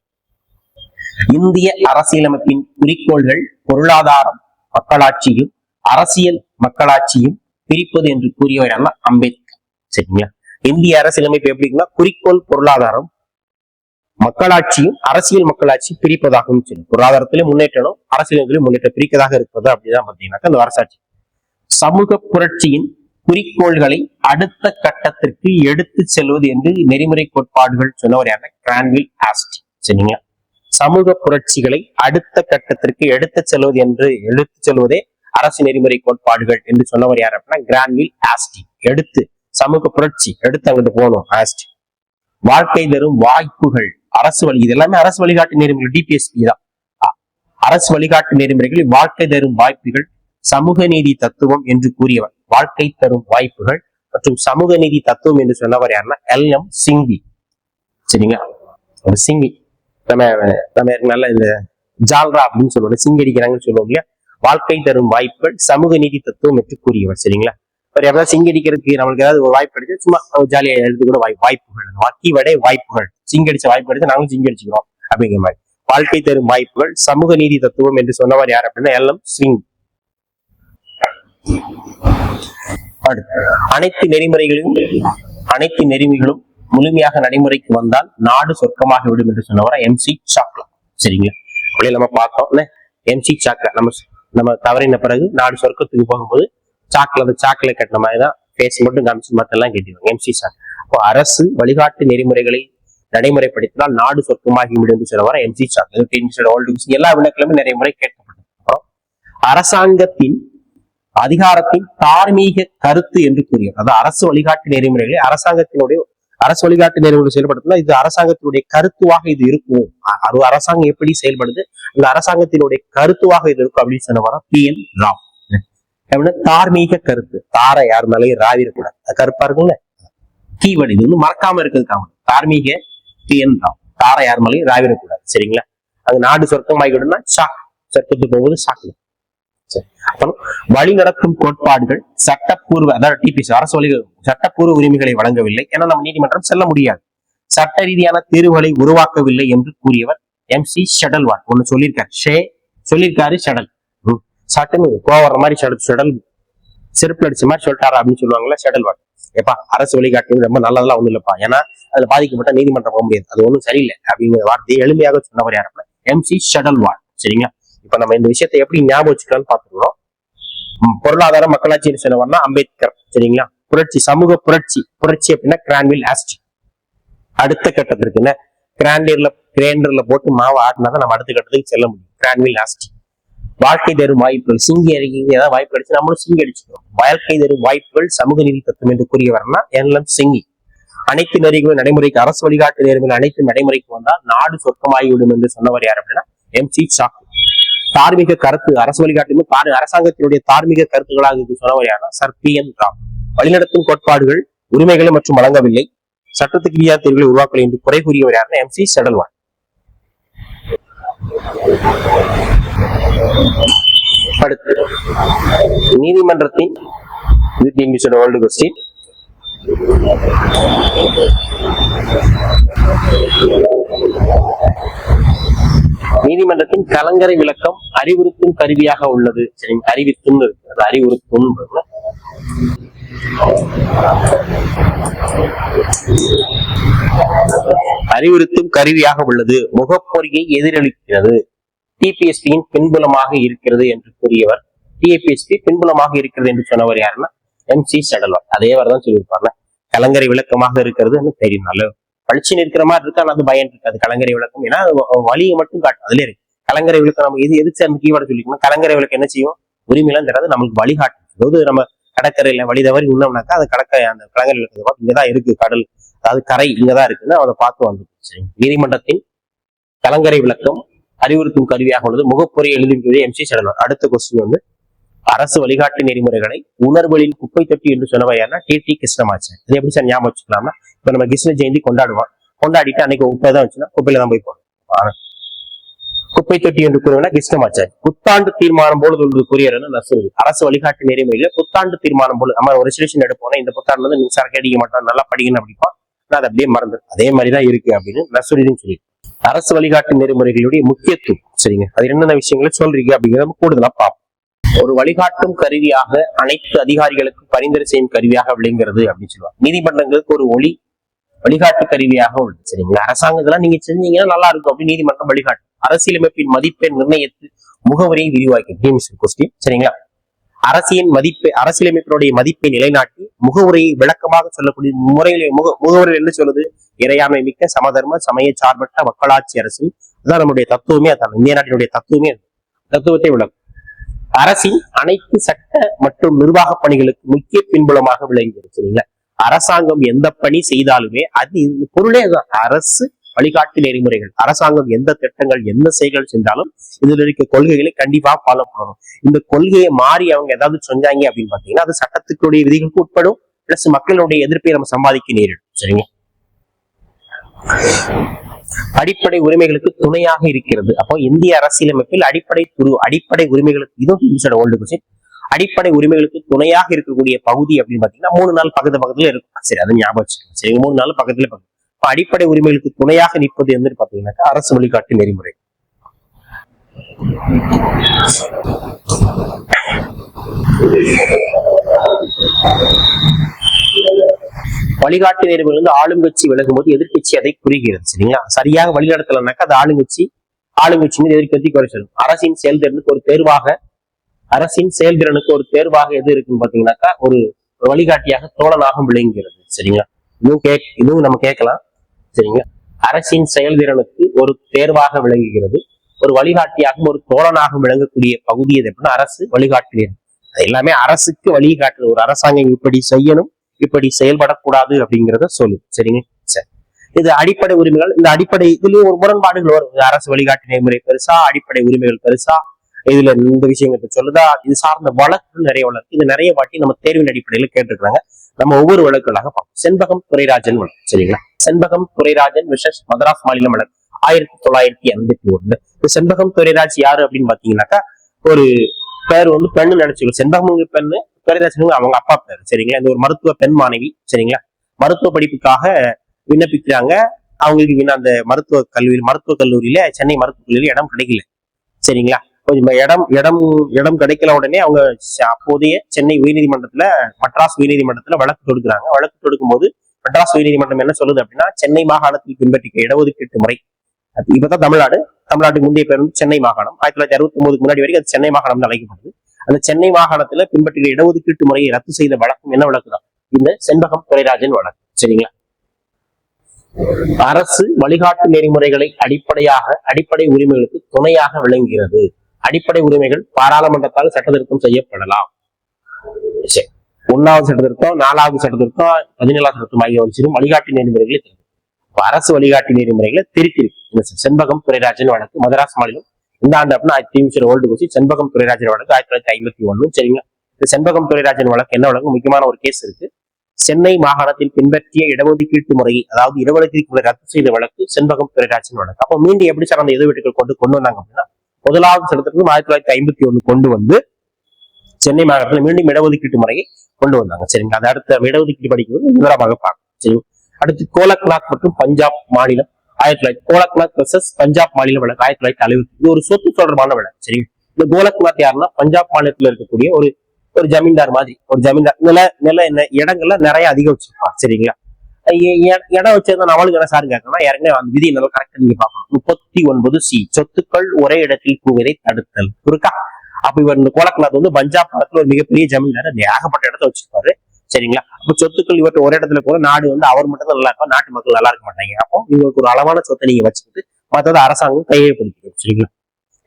இந்திய அரசியலமைப்பின் குறிக்கோள்கள் பொருளாதாரம் மக்களாட்சியும் அரசியல் மக்களாட்சியும் பிரிப்பது என்று கூறியவர் அம்பேத்கர். சரிங்களா? இந்திய அரசியலமைப்பு எப்படின்னா குறிக்கோள் பொருளாதாரம் மக்களாட்சியும் அரசியல் மக்களாட்சி பிரிப்பதாகவும் சொல்லும். பொருளாதாரத்திலும் முன்னேற்றணும், அரசியலிலும் முன்னேற்றம் பிரிக்கதாக இருப்பது அப்படிதான் பாத்தீங்கன்னாக்கா அந்த அரசாட்சி. சமூக புரட்சியின் குறிக்கோள்களை அடுத்த கட்டத்திற்கு எடுத்து செல்வது என்று நெறிமுறை கோட்பாடுகள் சொன்னவர் யாருன்னா கிரான்வில் ஆஸ்டி. சரிங்களா? சமூக புரட்சிகளை அடுத்த கட்டத்திற்கு எடுத்துச் செல்வதே அரசு நெறிமுறை கோட்பாடுகள் என்று சொன்னவர் யார் அப்படின்னா கிரான்வில் ஆஸ்டி. எடுத்து சமூக புரட்சி எடுத்து அங்கிட்டு போகணும். ஆஸ்டி. வாழ்க்கை தரும் வாய்ப்புகள் அரசு வழி, இது எல்லாமே அரசு வழிகாட்டு நெறிமுறை DPSP தான். அரசு வழிகாட்டு நெறிமுறைகளில் வாழ்க்கை தரும் வாய்ப்புகள் சமூக நீதி தத்துவம் என்று கூறியவர். வாழ்க்கை தரும் வாய்ப்புகள் மற்றும் சமூக நீதி தத்துவம் என்று சொன்னவர் யாருன்னா எல்.எம். சிங்வி. சரிங்களா, ஒரு சிங்கி நம்ம நம்ம நல்ல இந்த ஜால்ரா அப்படின்னு சொல்லுவோம், சிங்கி அடிக்கிறாங்கன்னு சொல்லுவோம் இல்லையா. வாழ்க்கை தரும் வாய்ப்புகள் சமூக நீதி தத்துவம் என்று கூறியவர். சரிங்களா, எப்படியாவது சிங்கி அடிக்கிறதுக்கு நம்மளுக்கு ஏதாவது ஒரு வாய்ப்பு கிடைச்சு சும்மா ஜாலியா எழுது கூட வாய்ப்புகள், வாக்கி வடை வாய்ப்புகள், சிங்கி அடிச்ச வாய்ப்பு கிடைச்சு நாங்களும் சிங்கி அடிச்சுக்கிறோம் அப்படிங்கிற மாதிரி. வாழ்க்கை தரும் வாய்ப்புகள் சமூக நீதி தத்துவம் என்று சொன்னவர் யார் அப்படின்னா எல்.எம். சிங். அனைத்து நெறிமுறைகளும் முழுமையாக நடைமுறைக்கு வந்தால் நாடு சொர்க்கமாக விடும் என்று சொன்னவர எம்.சி. சாக்லா. சரிங்களா, அப்படியே நம்ம பார்த்தோம் எம்.சி. சாக்லா. நம்ம தவறின பிறகு நாடு சொர்க்கத்துக்கு போகும்போது சாக்ல கட்டின மாதிரிதான் பேசி மட்டும் காமிச்சு மத்தெல்லாம் கேட்டிருவாங்க எம்.சி. சாக்லா. அப்போ அரசு வழிகாட்டு நெறிமுறைகளை நடைமுறைப்படுத்தினால் நாடு சொர்க்கமாகி விடும் என்று சொல்லுவார எம்.சி. சாக்லா. எல்லா விளக்கிலுமே நிறைய முறை கேட்கப்பட்டது. அப்புறம் அரசாங்கத்தின் அதிகாரத்தின் தார்மீக கருத்து என்று கூறியது. அதாவது அரசு வழிகாட்டு நெறிமுறைகளை அரசு வழிகாட்டு நெறிமுறை செயல்படுத்தினா இது அரசாங்கத்தினுடைய கருத்துவாக இது இருக்கும். அது அரசாங்கம் எப்படி செயல்படுது, இந்த அரசாங்கத்தினுடைய கருத்துவாக இது இருக்கும் அப்படின்னு சொன்னவர பி.என். ராவ். தார்மீக கருத்து, தார யார் மேலேயும் ராவிடக்கூடாது, கருப்பா இருக்குல்ல கீவர்டு, இது வந்து மறக்காம இருக்கிறதுக்காக தார்மீக பி.என். ராவ். தார யார் மேலேயும் ராவிடக்கூடாது. சரிங்களா, அது நாடு சொர்க்கமாகிவிடும்னா ஷாக், சொர்க்கத்துக்கு போகும்போது ஷாக்கு. வழி நடத்தும் கோட்பாடுகள் சட்டப்பூர்வ, அதாவது டிபிசி அரசு சட்டப்பூர்வ உரிமைகளை வழங்கவில்லை, ஏன்னா நம்ம நீதிமன்றம் செல்ல முடியாது. சட்ட ரீதியான தீர்வுகளை உருவாக்கவில்லை என்று கூறியவர் எம்.சி. ஷடல்வாட். ஒண்ணு சொல்லியிருக்காரு ஷடல். சட்டன்னு கோவற மாதிரி ஷடல் செருப்பு அடிச்ச மாதிரி சொல்லிட்டாரா அப்படின்னு சொல்லுவாங்கல்ல ஷடல்வாட். எப்பா அரசு வழிகாட்டு ரொம்ப நல்லதெல்லாம் ஒண்ணு இல்லப்பா, ஏன்னா அதுல பாதிக்கப்பட்ட நீதிமன்றம் போக முடியாது, அது ஒண்ணும் சரியில்லை அப்படிங்கிற வார்த்தையை எளிமையாக சொன்னவர் யாருன்னா எம்.சி. ஷடல்வாட். சரிங்களா, இப்ப நம்ம இந்த விஷயத்தை எப்படி ஞாபகம் வச்சுக்கலாம்னு பாத்துக்கிறோம். பொருளாதார மக்களாட்சி சொன்னவர்னா அம்பேத்கர். சரிங்களா, சமூக புரட்சி அப்படின்னா கிரான்வில் ஆஸ்ட். அடுத்த கட்டத்திற்கு என்ன, கிரைண்டர்ல போட்டு மாவு ஆட்டினாதான் நம்ம அடுத்த கட்டத்துக்கு செல்ல முடியும். கிரான்வில் ஆஸ்ட். வாழ்க்கை தரும் வாய்ப்புகள், சிங்கி அடிக்கிறது ஏதாவது வாய்ப்பு கிடைச்சு நம்மளும் சிங்கி அடிச்சுக்கிறோம். வாழ்க்கை தரும் வாய்ப்புகள் சமூக நீதி தத்துவம் என்று கூறியவர்னா எல்.எம். சிங்கி. அனைத்து நெறிகளும் நடைமுறைக்கு, அரசு வழிகாட்டு நெறிமுறை அனைத்து நடைமுறைக்கு வந்தால் நாடு சொர்க்கமாகிவிடும் என்று சொன்னவர் யார் அப்படின்னா எம்.சி. சாக்லா. தார்மீக கருத்து, அரசு வழிகாட்டு அரசாங்கத்தினுடைய தார்மீக கருத்துக்களாக இது சொன்னவர் யாருன்னா சர் பி.என். ராவ். வழிநடத்தும் கோட்பாடுகள் உரிமைகளை மற்றும் வழங்கவில்லை, சட்டத்துக்கு ரீதியான தீர்வுகளை உருவாக்கலை என்று குறை கூறியவர் யாருன்னா எம்.சி. ஷடல்வாட். அடுத்து நீதிமன்றத்தின் வேர்ல்டு கொஸ்டின். நீதிமன்றத்தின் கலங்கரை விளக்கம் அறிவுறுத்தும் கருவியாக உள்ளது. சரி, அறிவித்தும் இருக்கு, அது அறிவுறுத்தும். அறிவுறுத்தும் கருவியாக உள்ளது, முகப்பொறியை எதிரொலிக்கிறது, டிபிஎஸ்பியின் பின்புலமாக இருக்கிறது என்று கூறியவர். டிபிஎஸ்பி பின்புலமாக இருக்கிறது என்று சொன்னவர் யாருன்னா எம்.சி. ஷடல்வாட். அதே வரதான் சொல்லியிருப்பாங்க. கலங்கரை விளக்கமாக இருக்கிறது தெரியும், நல்ல பளிச்சுன்னு இருக்கிற மாதிரி இருக்கு, ஆனா அது பயன் இருக்காது கலங்கரை விளக்கம், ஏன்னா வழியை மட்டும் காட்டும். அதுல இருக்கு கலங்கரை விளக்கம். நம்ம எது அந்த கீவேர்டு சொல்லிக்கணும். கலங்கரை விளக்கம் என்ன செய்யும், உரிமையெல்லாம் தெரியாது, நம்மளுக்கு வழிகாட்டும். அதாவது நம்ம கடற்கரையில வழி தவறி உண்ணோம்னாக்கா அந்த அந்த கலங்கரை விளக்கத்தை பார்த்து இங்கதான் இருக்கு கடல், அதாவது கரை இங்கதான் இருக்குன்னு அதை பார்த்து வந்து. சரி, நீதிமன்றத்தின் கலங்கரை விளக்கம் அறிவுறுத்தும் கருவியாக உள்ளது, முகப்பொறியை எழுதுகிறது எம்.சி. ஷடல்வாட். அடுத்த கொஸ்டின் வந்து அரசு வழிகாட்டு நெறிமுறைகளை உணர்வுகளின் குப்பை தொட்டி என்று சொன்னவர் யாருன்னா டி.டி. கிருஷ்ணமாச்சாரி. அது எப்படி சார் ஞாபகம் வச்சுக்கலாம்னா, இப்ப நம்ம கிருஷ்ண ஜெயந்தி கொண்டாடிட்டு அன்னைக்கு குப்பை தான் வச்சுன்னா குப்பையில தான் போய் போகணும். குப்பை தொட்டி என்று கூறுவனா கிருஷ்ணமாச்சாரி. புத்தாண்டு தீர்மானம் போல கூறியவர் நசுருதி. அரசு வழிகாட்டு நெறிமுறையில புத்தாண்டு தீர்மானம் போல நம்ம ஒரு ரெசல்யூஷன் எடுப்போம்னா இந்த புத்தாண்டு வந்து நீங்க சரக்கு அடிக்க மாட்டோம், நல்லா படிக்கணும் அப்படிப்பா, நான் அதை அப்படியே மறந்து அதே மாதிரிதான் இருக்கு அப்படின்னு நசுருதின்னு சொல்லி. அரசு வழிகாட்டு நெறிமுறைகளுடைய முக்கியத்துவம், சரிங்க, அது என்னென்ன விஷயங்களை சொல்றீங்க அப்படிங்கிறத கூடுதலா பார்ப்போம். ஒரு வழிகாட்டும் கருவியாக அனைத்து அதிகாரிகளுக்கும் பரிந்துரை செய்யும் கருவியாக விளங்குகிறது அப்படின்னு சொல்லுவாங்க. நீதிமன்றங்களுக்கு ஒரு வழிகாட்டு கருவியாக உள்ளது. சரிங்களா, அரசாங்கத்தெல்லாம் நீங்க செஞ்சீங்கன்னா நல்லா இருக்கும் அப்படின்னு நீதிமன்றம் வழிகாட்டும். அரசியலமைப்பின் மதிப்பை நிர்ணயித்து முகவரியை விரிவாக்கும். கொஸ்டின், சரிங்களா, அரசியலமைப்பினுடைய மதிப்பை நிலைநாட்டி முகவுரையை விளக்கமாக சொல்லக்கூடிய முகவுரையில் என்ன சொல்லுது, இறையாண்மை மிக்க சமதர்ம சமய சார்பற்ற மக்களாட்சி அரசு. அதான் நம்முடைய தத்துவமே, அதான் இந்திய நாட்டினுடைய தத்துவத்தை விளக்கும். அரசின் அனைத்து சட்ட மற்றும் நிர்வாக பணிகளுக்கு முக்கிய பின்புலமாக விளங்குகிறது. சரிங்களா, அரசாங்கம் எந்த பணி செய்தாலுமே அது பொருளே தான் அரசு வழிகாட்டு நெறிமுறைகள். அரசாங்கம் எந்த திட்டங்கள் எந்த செயல்கள் செஞ்சாலும் இதுல இருக்க கொள்கைகளை கண்டிப்பா ஃபாலோ பண்ணணும். இந்த கொள்கையை மாறி அவங்க ஏதாவது செஞ்சாங்க அப்படின்னு பாத்தீங்கன்னா அது சட்டத்துக்குடைய விதிகளுக்கு உட்படும், பிளஸ் மக்களுடைய எதிர்ப்பை நம்ம சம்பாதிக்க நேரிடும். சரிங்க. அடிப்படை உரிமைகளுக்கு துணையாக இருக்கிறது. அப்போ இந்திய அரசியலமைப்பில் அடிப்படை உரிமைகளுக்கு, இதுவும் ஓல்டு கொஸ்டின், அடிப்படை உரிமைகளுக்கு துணையாக இருக்கக்கூடிய பகுதி அப்படின்னு பாத்தீங்கன்னா 3 பக்கத்துல இருக்கும். சரி, அதை ஞாபகம் வச்சுக்கோங்க. சரி, 3 பக்கத்துல அடிப்படை உரிமைகளுக்கு துணையாக நிற்பது என்று பாத்தீங்கன்னாக்கா அரசு வழிகாட்டு நெறிமுறை. வழிகாட்டு நெறிமுறை ஆளுங்கட்சி விலகும் போது எதிர்கட்சி அதை குறிக்கிறது. சரிங்களா. சரியாக வழிநடத்தலைனாக்கா அது ஆளுங்கட்சி மீது எதிர்கட்சி குறை சொல்லும். அரசின் செயல்திறனுக்கு ஒரு தேர்வாக எது இருக்குன்னு பாத்தீங்கன்னாக்கா ஒரு வழிகாட்டியாக தோழனாக விளங்குகிறது. சரிங்களா. இதுவும் நம்ம கேட்கலாம். சரிங்களா. அரசின் செயல்திறனுக்கு ஒரு தேர்வாக விளங்குகிறது, ஒரு வழிகாட்டியாகவும் ஒரு தோழனாக விளங்கக்கூடிய பகுதி எது அப்படின்னா அரசு வழிகாட்டு. எல்லாமே அரசுக்கு வழிகாட்டுறது. ஒரு அரசாங்கம் இப்படி செய்யணும், இப்படி செயல்படக்கூடாது அப்படிங்கிறத சொல்லுது. சரிங்க. சரி, இது அடிப்படை உரிமைகள். இந்த அடிப்படை இதுலயும் ஒரு முரண்பாடுகள் வரும். அரசு வழிகாட்டு நெறிமுறை பெருசா, அடிப்படை உரிமைகள் பெருசா, இதுல இந்த விஷயங்களை சொல்லுதா, இது சார்ந்த வழக்குகள் நிறைய வழக்கு. இது நிறைய வாட்டி நம்ம தேர்வின் அடிப்படையில கேட்டிருக்கிறாங்க. நம்ம ஒவ்வொரு வழக்குகளாக பார்ப்போம். செண்பகம் துரைராஜன் வழக்கு. சரிங்களா. செண்பகம் துரைராஜன் விசஸ் மதராஸ் மாநிலம் வழக்கு 1951. இந்த செண்பகம் துரைராஜ் யாரு அப்படின்னு பாத்தீங்கன்னாக்கா ஒரு பேர் பெண்ணு நினைச்சுக்கோ. செண்பகம் பெண்ணு, துரைராஜன் அவங்க அப்பா பேரு. சரிங்களா. இந்த ஒரு மருத்துவ பெண் மாணவி. சரிங்களா. மருத்துவ படிப்புக்காக விண்ணப்பிக்கிறாங்க. அவங்களுக்கு அந்த மருத்துவ கல்லூரியில, சென்னை மருத்துவக் கல்லூரியில இடம் கிடைக்கல. சரிங்களா. கொஞ்சம் இடம் கிடைக்கல. உடனே அவங்க அப்போதைய சென்னை உயர்நீதிமன்றத்துல, மெட்ராஸ் உயர்நீதிமன்றத்துல வழக்கு தொடுக்கிறாங்க. வழக்கு தொடுக்கும் போது மெட்ராஸ் உயர்நீதிமன்றம் என்ன சொல்லுது அப்படின்னா, சென்னை மாகாணத்தில் பின்பற்றிக்க இடஒதுக்கீட்டு முறை, இப்பதான் தமிழ்நாட்டுக்கு முந்தைய பேர் சென்னை மாகாணம். 1969 முன்னாடி வரைக்கும் அது சென்னை மாகாணம் அழைக்கப்படுது. அந்த சென்னை மாகாணத்துல பின்பற்றிய இடஒதுக்கீட்டு முறையை ரத்து செய்த வழக்கம் என்ன வழக்கு தான்? இந்த செண்பகம் துரைராஜன் வழக்கு. சரிங்களா. அரசு வழிகாட்டு நெறிமுறைகளை அடிப்படை உரிமைகளுக்கு துணையாக விளங்குகிறது. அடிப்படை உரிமைகள் பாராளுமன்றத்தால் சட்ட திருத்தம் செய்யப்படலாம். 1வது சட்ட திருத்தம், 4வது சட்ட திருத்தம், 17வது திருத்தம் ஆகியவற்றிலும் வழிகாட்டு நெறிமுறைகளை அரசு வழிகாட்டு நெறிமுறைகளை திருத்தி செண்பகம் துரைராஜன் வழக்கு மதராஸ் மாநிலம். இந்த ஆண்டு அப்படின்னா ஓல்டு கொஸ்டின். செண்பகம் துரைராஜன் வழக்கு 1951. சரிங்களா. இந்த செண்பகம் துரைராஜன் வழக்கு என்ன வழக்கு? முக்கியமான ஒரு கேஸ் இருக்கு. சென்னை மாகாணத்தில் பின்பற்றிய இடஒதுக்கீட்டு முறையை, அதாவது இடஒதுக்கீட்டு முறை ரத்து செய்த வழக்கு செண்பகம் துரைராஜன் வழக்கு. அப்போ மீண்டும் எப்படி சார் அந்த எதிர்வீட்டுகள் கொண்டு வந்தாங்க அப்படின்னா, 1வது சட்டத்திற்கு 1951 கொண்டு வந்து சென்னை மாகாணத்தில் மீண்டும் இடஒதுக்கீட்டு முறையை கொண்டு வந்தாங்க. சரிங்களா. அது அடுத்த இடஒதுக்கீட்டு படிக்கும்போது விவரமாக பார்க்கணும். சரி, அடுத்து கோலக்நாத் மற்றும் பஞ்சாப் மாநிலம் 1900. கோலக்நாத் வெர்சஸ் பஞ்சாப் மாநில வழக்கு 1960. இது ஒரு சொத்து தொடர்பான வழக்கு. சரிங்க. இந்த கோலக்நாத் யாருன்னா பஞ்சாப் மாநிலத்தில் இருக்கக்கூடிய ஒரு ஜமீன்தார் மாதிரி. ஒரு ஜமீன்தார் நில இடங்கள்ல நிறைய அதிகம் வச்சிருப்பார். சரிங்களா. இடம் வச்சிருந்தா நம்மளுக்கு என்ன சார் கேட்கணும், ஏற்கனவே அந்த விதி நல்லா கரெக்டா நீங்க பார்க்கணும். 39C சொத்துக்கள் ஒரே இடத்தில் குவிவதை தடுத்தல் இருக்கா. அப்ப இவர் இந்த கோலக்நாத் பஞ்சாப் மாநிலத்துல ஒரு மிகப்பெரிய ஜமீன்தார், ஏகப்பட்ட இடத்த வச்சிருப்பாரு. சரிங்களா. அப்ப சொத்துக்கள் இவற்றை ஒரே இடத்துல கூட நாடு அவர் மட்டும் தான் நல்லா இருக்கும், நாட்டு மக்கள் நல்லா இருக்க மாட்டாங்க. அப்போ இவருக்கு ஒரு அளவான சொத்தை நீங்க வச்சுக்கிட்டு மற்றது அரசாங்கம் கையப்படுத்திக்கணும். சரிங்களா.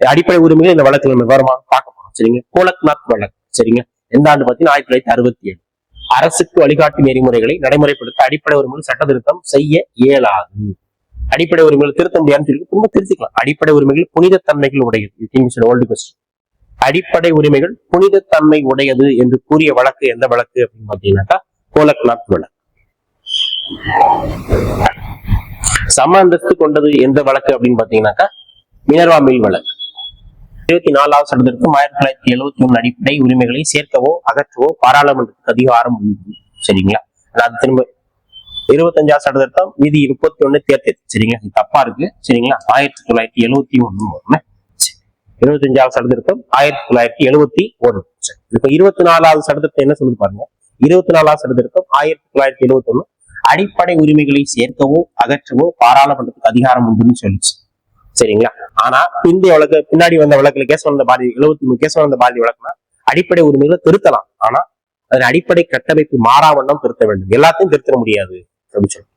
அடிப்படை உரிமைகள் இந்த வழக்குல நம்ம விவரமா பார்க்க போறோம். சரிங்க. கோலக்நாத் வழக்கு. சரிங்க. எந்த ஆண்டு பார்த்தீங்கன்னா 1967. அரசுக்கு வழிகாட்டு நெறிமுறைகளை நடைமுறைப்படுத்த அடிப்படை உரிமைகள் சட்ட திருத்தம் செய்ய இயலாது. அடிப்படை உரிமைகள் திருத்த முடியாதுன்னு சொல்லி திரும்ப திருத்திக்கலாம். அடிப்படை உரிமைகள் புனித தன்மைகள் உடையது. Old question. அடிப்படை உரிமைகள் புனித தன்மை உடையது என்று கூறிய வழக்கு எந்த வழக்கு அப்படின்னு பாத்தீங்கன்னாக்கா கோலக்நாத் வழக்கு. சம அந்தஸ்து கொண்டது எந்த வழக்கு அப்படின்னு பாத்தீங்கன்னாக்கா மினர்வா மில் வழக்கு. 24வது சட்டத்திற்கும் 1971 அடிப்படை உரிமைகளை சேர்க்கவோ அகற்றவோ பாராளுமன்றத்துக்கு அதிகாரம் உண்டு. சரிங்களா. அது திரும்ப 25வது சட்டத்திற்கும் விதி 31 தேர்ந்தது. சரிங்களா. இது தப்பா இருக்கு. சரிங்களா. 1971. 25வது சட்டத்திற்கும் 1971. இப்ப 24வது சட்டத்திற்கு என்ன சொல்லுது பாருங்க. 24வது சட்டத்திற்கும் 1971 அடிப்படை உரிமைகளை சேர்க்கவோ அகற்றவோ பாராளுமன்றத்துக்கு அதிகாரம் உண்டுன்னு சொல்லிச்சு. சரிங்களா. ஆனா பிந்தைய வழக்கு, பின்னாடி வந்த வழக்குல கேஸ் வந்த பாரதி 73 கேஸ் வந்த பாரதி வழக்குனா அடிப்படை உரிமைகளை திருத்தலாம். ஆனா அதன் அடிப்படை கட்டமைப்பு மாறாவண்ணம் திருத்த வேண்டும். எல்லாத்தையும் திருத்த முடியாது அப்படின்னு சொல்லி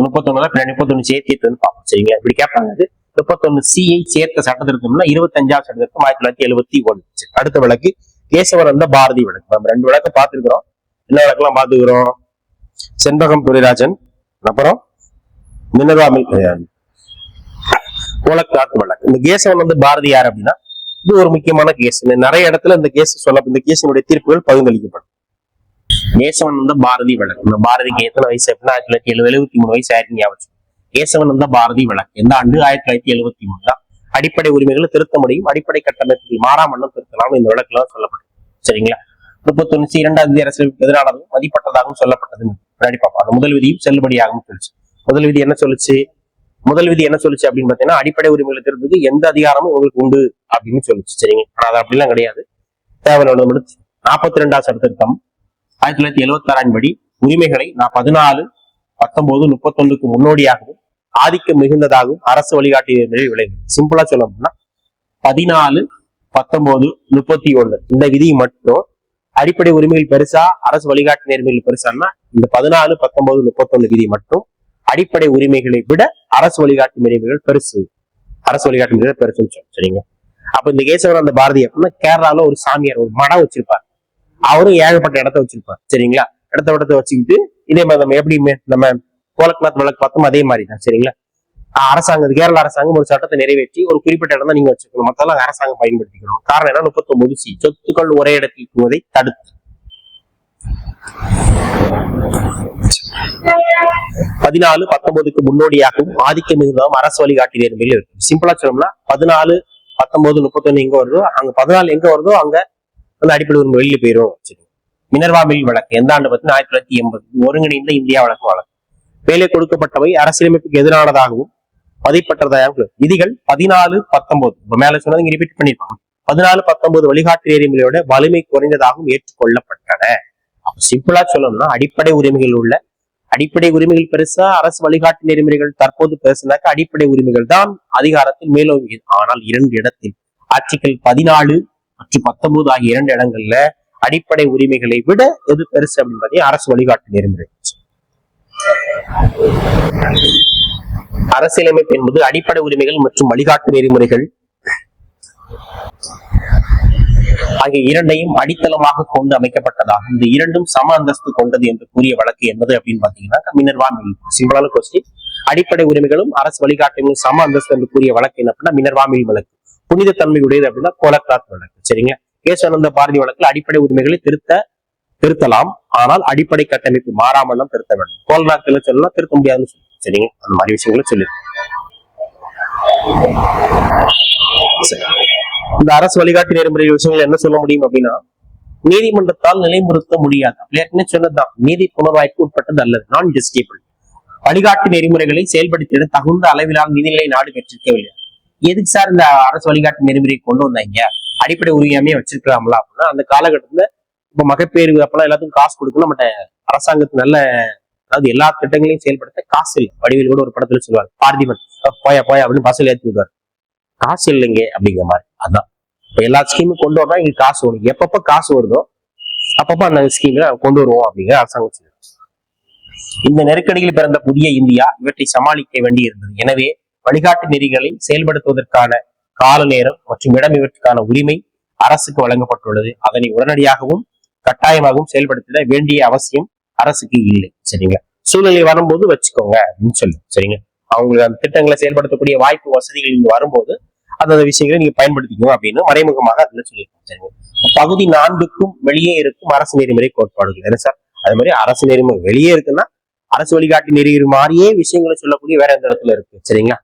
31 சேர்த்து பார்ப்போம். சரிங்களா. இப்படி கேட்பாங்க. 31C சேர்த்த சட்ட திருத்தம்னா 25வது சட்ட திருத்தம் 1971. அடுத்த வழக்கு கேசவரந்த பாரதி வழக்கு. நம்ம 2 வழக்கு பார்த்துருக்கிறோம். என்ன வழக்கெல்லாம் பார்த்துக்கிறோம்? செண்பகம் துரைராஜன், அப்புறம் மினர்வா மில், கோலக்நாத் வழக்கு. இந்த கேசவன் பாரதி யார் அப்படின்னா இது ஒரு முக்கியமான கேஸ். நிறைய இடத்துல இந்த கேஸ் இந்த கேஸினுடைய தீர்ப்புகள் பகிர்ந்தளிக்கப்படும். கேசவனந்த பாரதி விளக்கு. இந்த பாரதிக்கு எத்தனை வயசு அப்படின்னா 1973 வயசு ஆயிரத்தி ஞாபகம். கேசவனந்த பாரதி விளக்கு எந்த ஆண்டு? 1973 தான். அடிப்படை உரிமைகளை திருத்த முடியும், அடிப்படை கட்டமைப்புகள் மாறாமண்ணும் திருத்தலாம் இந்த விளக்குல சொல்லப்படும். சரிங்களா? 31 இரண்டாவது இந்திய அரசியலுக்கு எதிரானதும் மதிப்பட்டதாகவும் சொல்லப்பட்டதுன்னு முன்னாடி பார்ப்போம். அந்த முதல் விதியும் செல்லுபடியாகவும் சொல்லிச்சு. முதல் விதி என்ன சொல்லுச்சு அப்படின்னு பாத்தீங்கன்னா, அடிப்படை உரிமைகளை திருத்தது எந்த அதிகாரமும் உங்களுக்கு உண்டு அப்படின்னு சொல்லிச்சு. சரிங்க? ஆனா அது அப்படிலாம் கிடையாது. தேவையான 42வது சட்ட திருத்தம் 1976 படி உரிமைகளை 14, 19, 31க்கு முன்னோடியாகவும் ஆதிக்கம் மிகுந்ததாகவும் அரசு வழிகாட்டு நெறிமுறை விளைவு. சிம்பிளா சொல்ல அப்படின்னா 14, 19, 31 இந்த விதி மட்டும் அடிப்படை உரிமைகள் பெருசா அரசு வழிகாட்டு நெறிமுறைகள் பெருசான்னா, இந்த 14, 19, 31 விதி மட்டும் அடிப்படை உரிமைகளை விட அரசு வழிகாட்டு நெறிமுறைகள் பெருசு. அரசு வழிகாட்டு நெறிமுறைகள் பெருசுன்னு சொல்லும். சரிங்க? அப்ப இந்த கேசவனந்த பாரதி அப்படின்னா கேரளால ஒரு சாமியார் ஒரு மடம் வச்சிருப்பார். அவரும் ஏகப்பட்ட இடத்த வச்சிருப்பார். சரிங்களா? இடத்த வச்சுக்கிட்டு இதே மாதிரி நம்ம எப்படி நம்ம கோலக்நாத் வழக்கு பார்த்தோம் அதே மாதிரி தான். சரிங்களா? கேரள அரசாங்கம் ஒரு சட்டத்தை நிறைவேற்றி ஒரு குறிப்பிட்ட இடம் தான் நீங்க வச்சுக்கணும், மத்தெல்லாம் அரசாங்கம் பயன்படுத்திக்கணும். காரணம் என்ன? 39C சொத்துக்கள் ஒரே இடத்தில் இருக்குவதை தடுத்து 14, 19க்கு முன்னோடியாகவும் ஆதிக்க மிகுந்ததாகவும் அரசு வழிகாட்டு நெறிமுறையில் இருக்கு. சிம்பிளா சொல்லணும்னா 14, 19, 31 எங்க வருதோ அங்க 14 எங்க வருதோ அங்க அந்த அடிப்படை உரிமை வெளியே போயிடும். மினர்வா மில் வழக்கு எந்த ஆண்டு பத்தி 1980 ஒருங்கிணைந்த இந்தியா வழக்கு வழக்கு. மேலே கொடுக்கப்பட்டவை அரசியலமைப்புக்கு எதிரானதாகவும் மதிப்பற்றதாகவும் விதிகள் 14, 19 மேல சொன்னது இங்க ரிப்பீட் பண்ணிருப்பாங்க. 14, 19 வழிகாட்டு நெறிமுறையோட வலிமை குறைந்ததாகவும் ஏற்றுக்கொள்ளப்பட்டன. அப்ப சிம்பிளா சொல்லணும்னா அடிப்படை உரிமைகள் பெருசா அரசு வழிகாட்டு நெறிமுறைகள் தற்போது பெருசுனாக்க அடிப்படை உரிமைகள் தான் அதிகாரத்தில் மேலோங்கியது. ஆனால் 2 இடத்தில் ஆர்டிகிள் 14 மற்றும் 19 ஆகிய 2 இடங்கள்ல அடிப்படை உரிமைகளை விட எது பெருசு அப்படின்னு பார்த்தீங்கன்னா அரசு வழிகாட்டு நெறிமுறை. அரசியலமைப்பு என்பது அடிப்படை உரிமைகள் மற்றும் வழிகாட்டு நெறிமுறைகள் ஆகிய இரண்டையும் அடித்தளமாக கொண்டு அமைக்கப்பட்டதாகும். இந்த இரண்டும் சம அந்தஸ்து கொண்டது என்று கூறிய வழக்கு என்னது அப்படின்னு பாத்தீங்கன்னா மினர்வா மில். சிம்பிளான கொஸ்டின். அடிப்படை உரிமைகளும் அரசு வழிகாட்டுகளும் சம அந்தஸ்து என்று கூறிய வழக்கு என்ன அப்படின்னா மினர்வா மில் வழக்கு. புனித தன்மை உடையது அப்படின்னா கோலக்நாத் வழக்கு. சரிங்க? கேசவனந்த பாரதி வழக்கில் அடிப்படை உரிமைகளை திருத்தலாம், ஆனால் அடிப்படை கட்டமைப்பு மாறாமல் திருத்த வேண்டும். கோலக்நாத்ல சொல்லலாம் திருத்த முடியாதுன்னு சொல்லி. சரிங்க? அந்த மாதிரி விஷயங்களை சொல்லி இந்த அரசு வழிகாட்டு நெறிமுறை விஷயங்கள் என்ன சொல்ல முடியும் அப்படின்னா, நீதிமன்றத்தால் நிலைநிறுத்த முடியாது. ஏற்கனவே சொன்னதுதான், நீதி புனர்வாய்ப்பு உட்பட்டது அல்லது நான் ஜஸ்டிபிள். வழிகாட்டு நெறிமுறைகளை செயல்படுத்திட தகுந்த அளவிலான நிதிநிலை நாடு பெற்றிருக்கவில்லை. எதுக்கு சார் இந்த அரசு வழிகாட்டு நெறிமுறை கொண்டு வந்தாங்க? அடிப்படை உரிமையாமே வச்சிருக்கலாம்ல அப்படின்னா, அந்த காலகட்டத்துல இப்ப மகப்பேறு அப்பெல்லாம் எல்லாத்துக்கும் காசு கொடுக்கணும். நம்மகிட்ட அரசாங்கத்து நல்ல அதாவது எல்லா திட்டங்களையும் செயல்படுத்த காசு இல்லை. வடிவில் கூட ஒரு படத்துல சொல்லுவார், பார்த்திபன் போயா அப்படின்னு பஸ்ல ஏற்றி விடுவார். காசு இல்லைங்க அப்படிங்கிற மாதிரி. அதான் இப்ப எல்லா ஸ்கீமும் கொண்டு வரா எங்களுக்கு காசு வரும். எப்பப்ப காசு வருதோ அப்பப்ப அந்த ஸ்கீம்ல கொண்டு வருவோம் அப்படிங்கிற அரசாங்கம் சொல்லுவாங்க. இந்த நெருக்கடியில் பிறந்த புதிய இந்தியா இவற்றை சமாளிக்க வேண்டி இருந்தது. எனவே வழிகாட்டு நெறிகளை செயல்படுத்துவதற்கான கால நேரம் மற்றும் இடம் இவற்றுக்கான உரிமை அரசுக்கு வழங்கப்பட்டுள்ளது. அதனை உடனடியாகவும் கட்டாயமாகவும் செயல்படுத்த வேண்டிய அவசியம் அரசுக்கு இல்லை. சரிங்களா? சூழ்நிலை வரும்போது வச்சுக்கோங்க அப்படின்னு சொல்லு. சரிங்க? அவங்களுக்கு அந்த திட்டங்களை செயல்படுத்தக்கூடிய வாய்ப்பு வசதிகள் இங்க வரும்போது அந்த விஷயங்களை நீங்க பயன்படுத்திக்கணும் அப்படின்னு மறைமுகமாக அதுல சொல்லியிருக்கோம். சரிங்க? பகுதி 4க்கும் வெளியே இருக்கும் அரசு நெறிமுறை கோட்பாடுகள் என்ன சார்? அது மாதிரி அரசு நெறிமுறை வெளியே இருக்குன்னா அரசு வழிகாட்டு நெறிமுறை மாதிரியே விஷயங்களை சொல்லக்கூடிய வேற எந்த இடத்துல இருக்கு. சரிங்களா?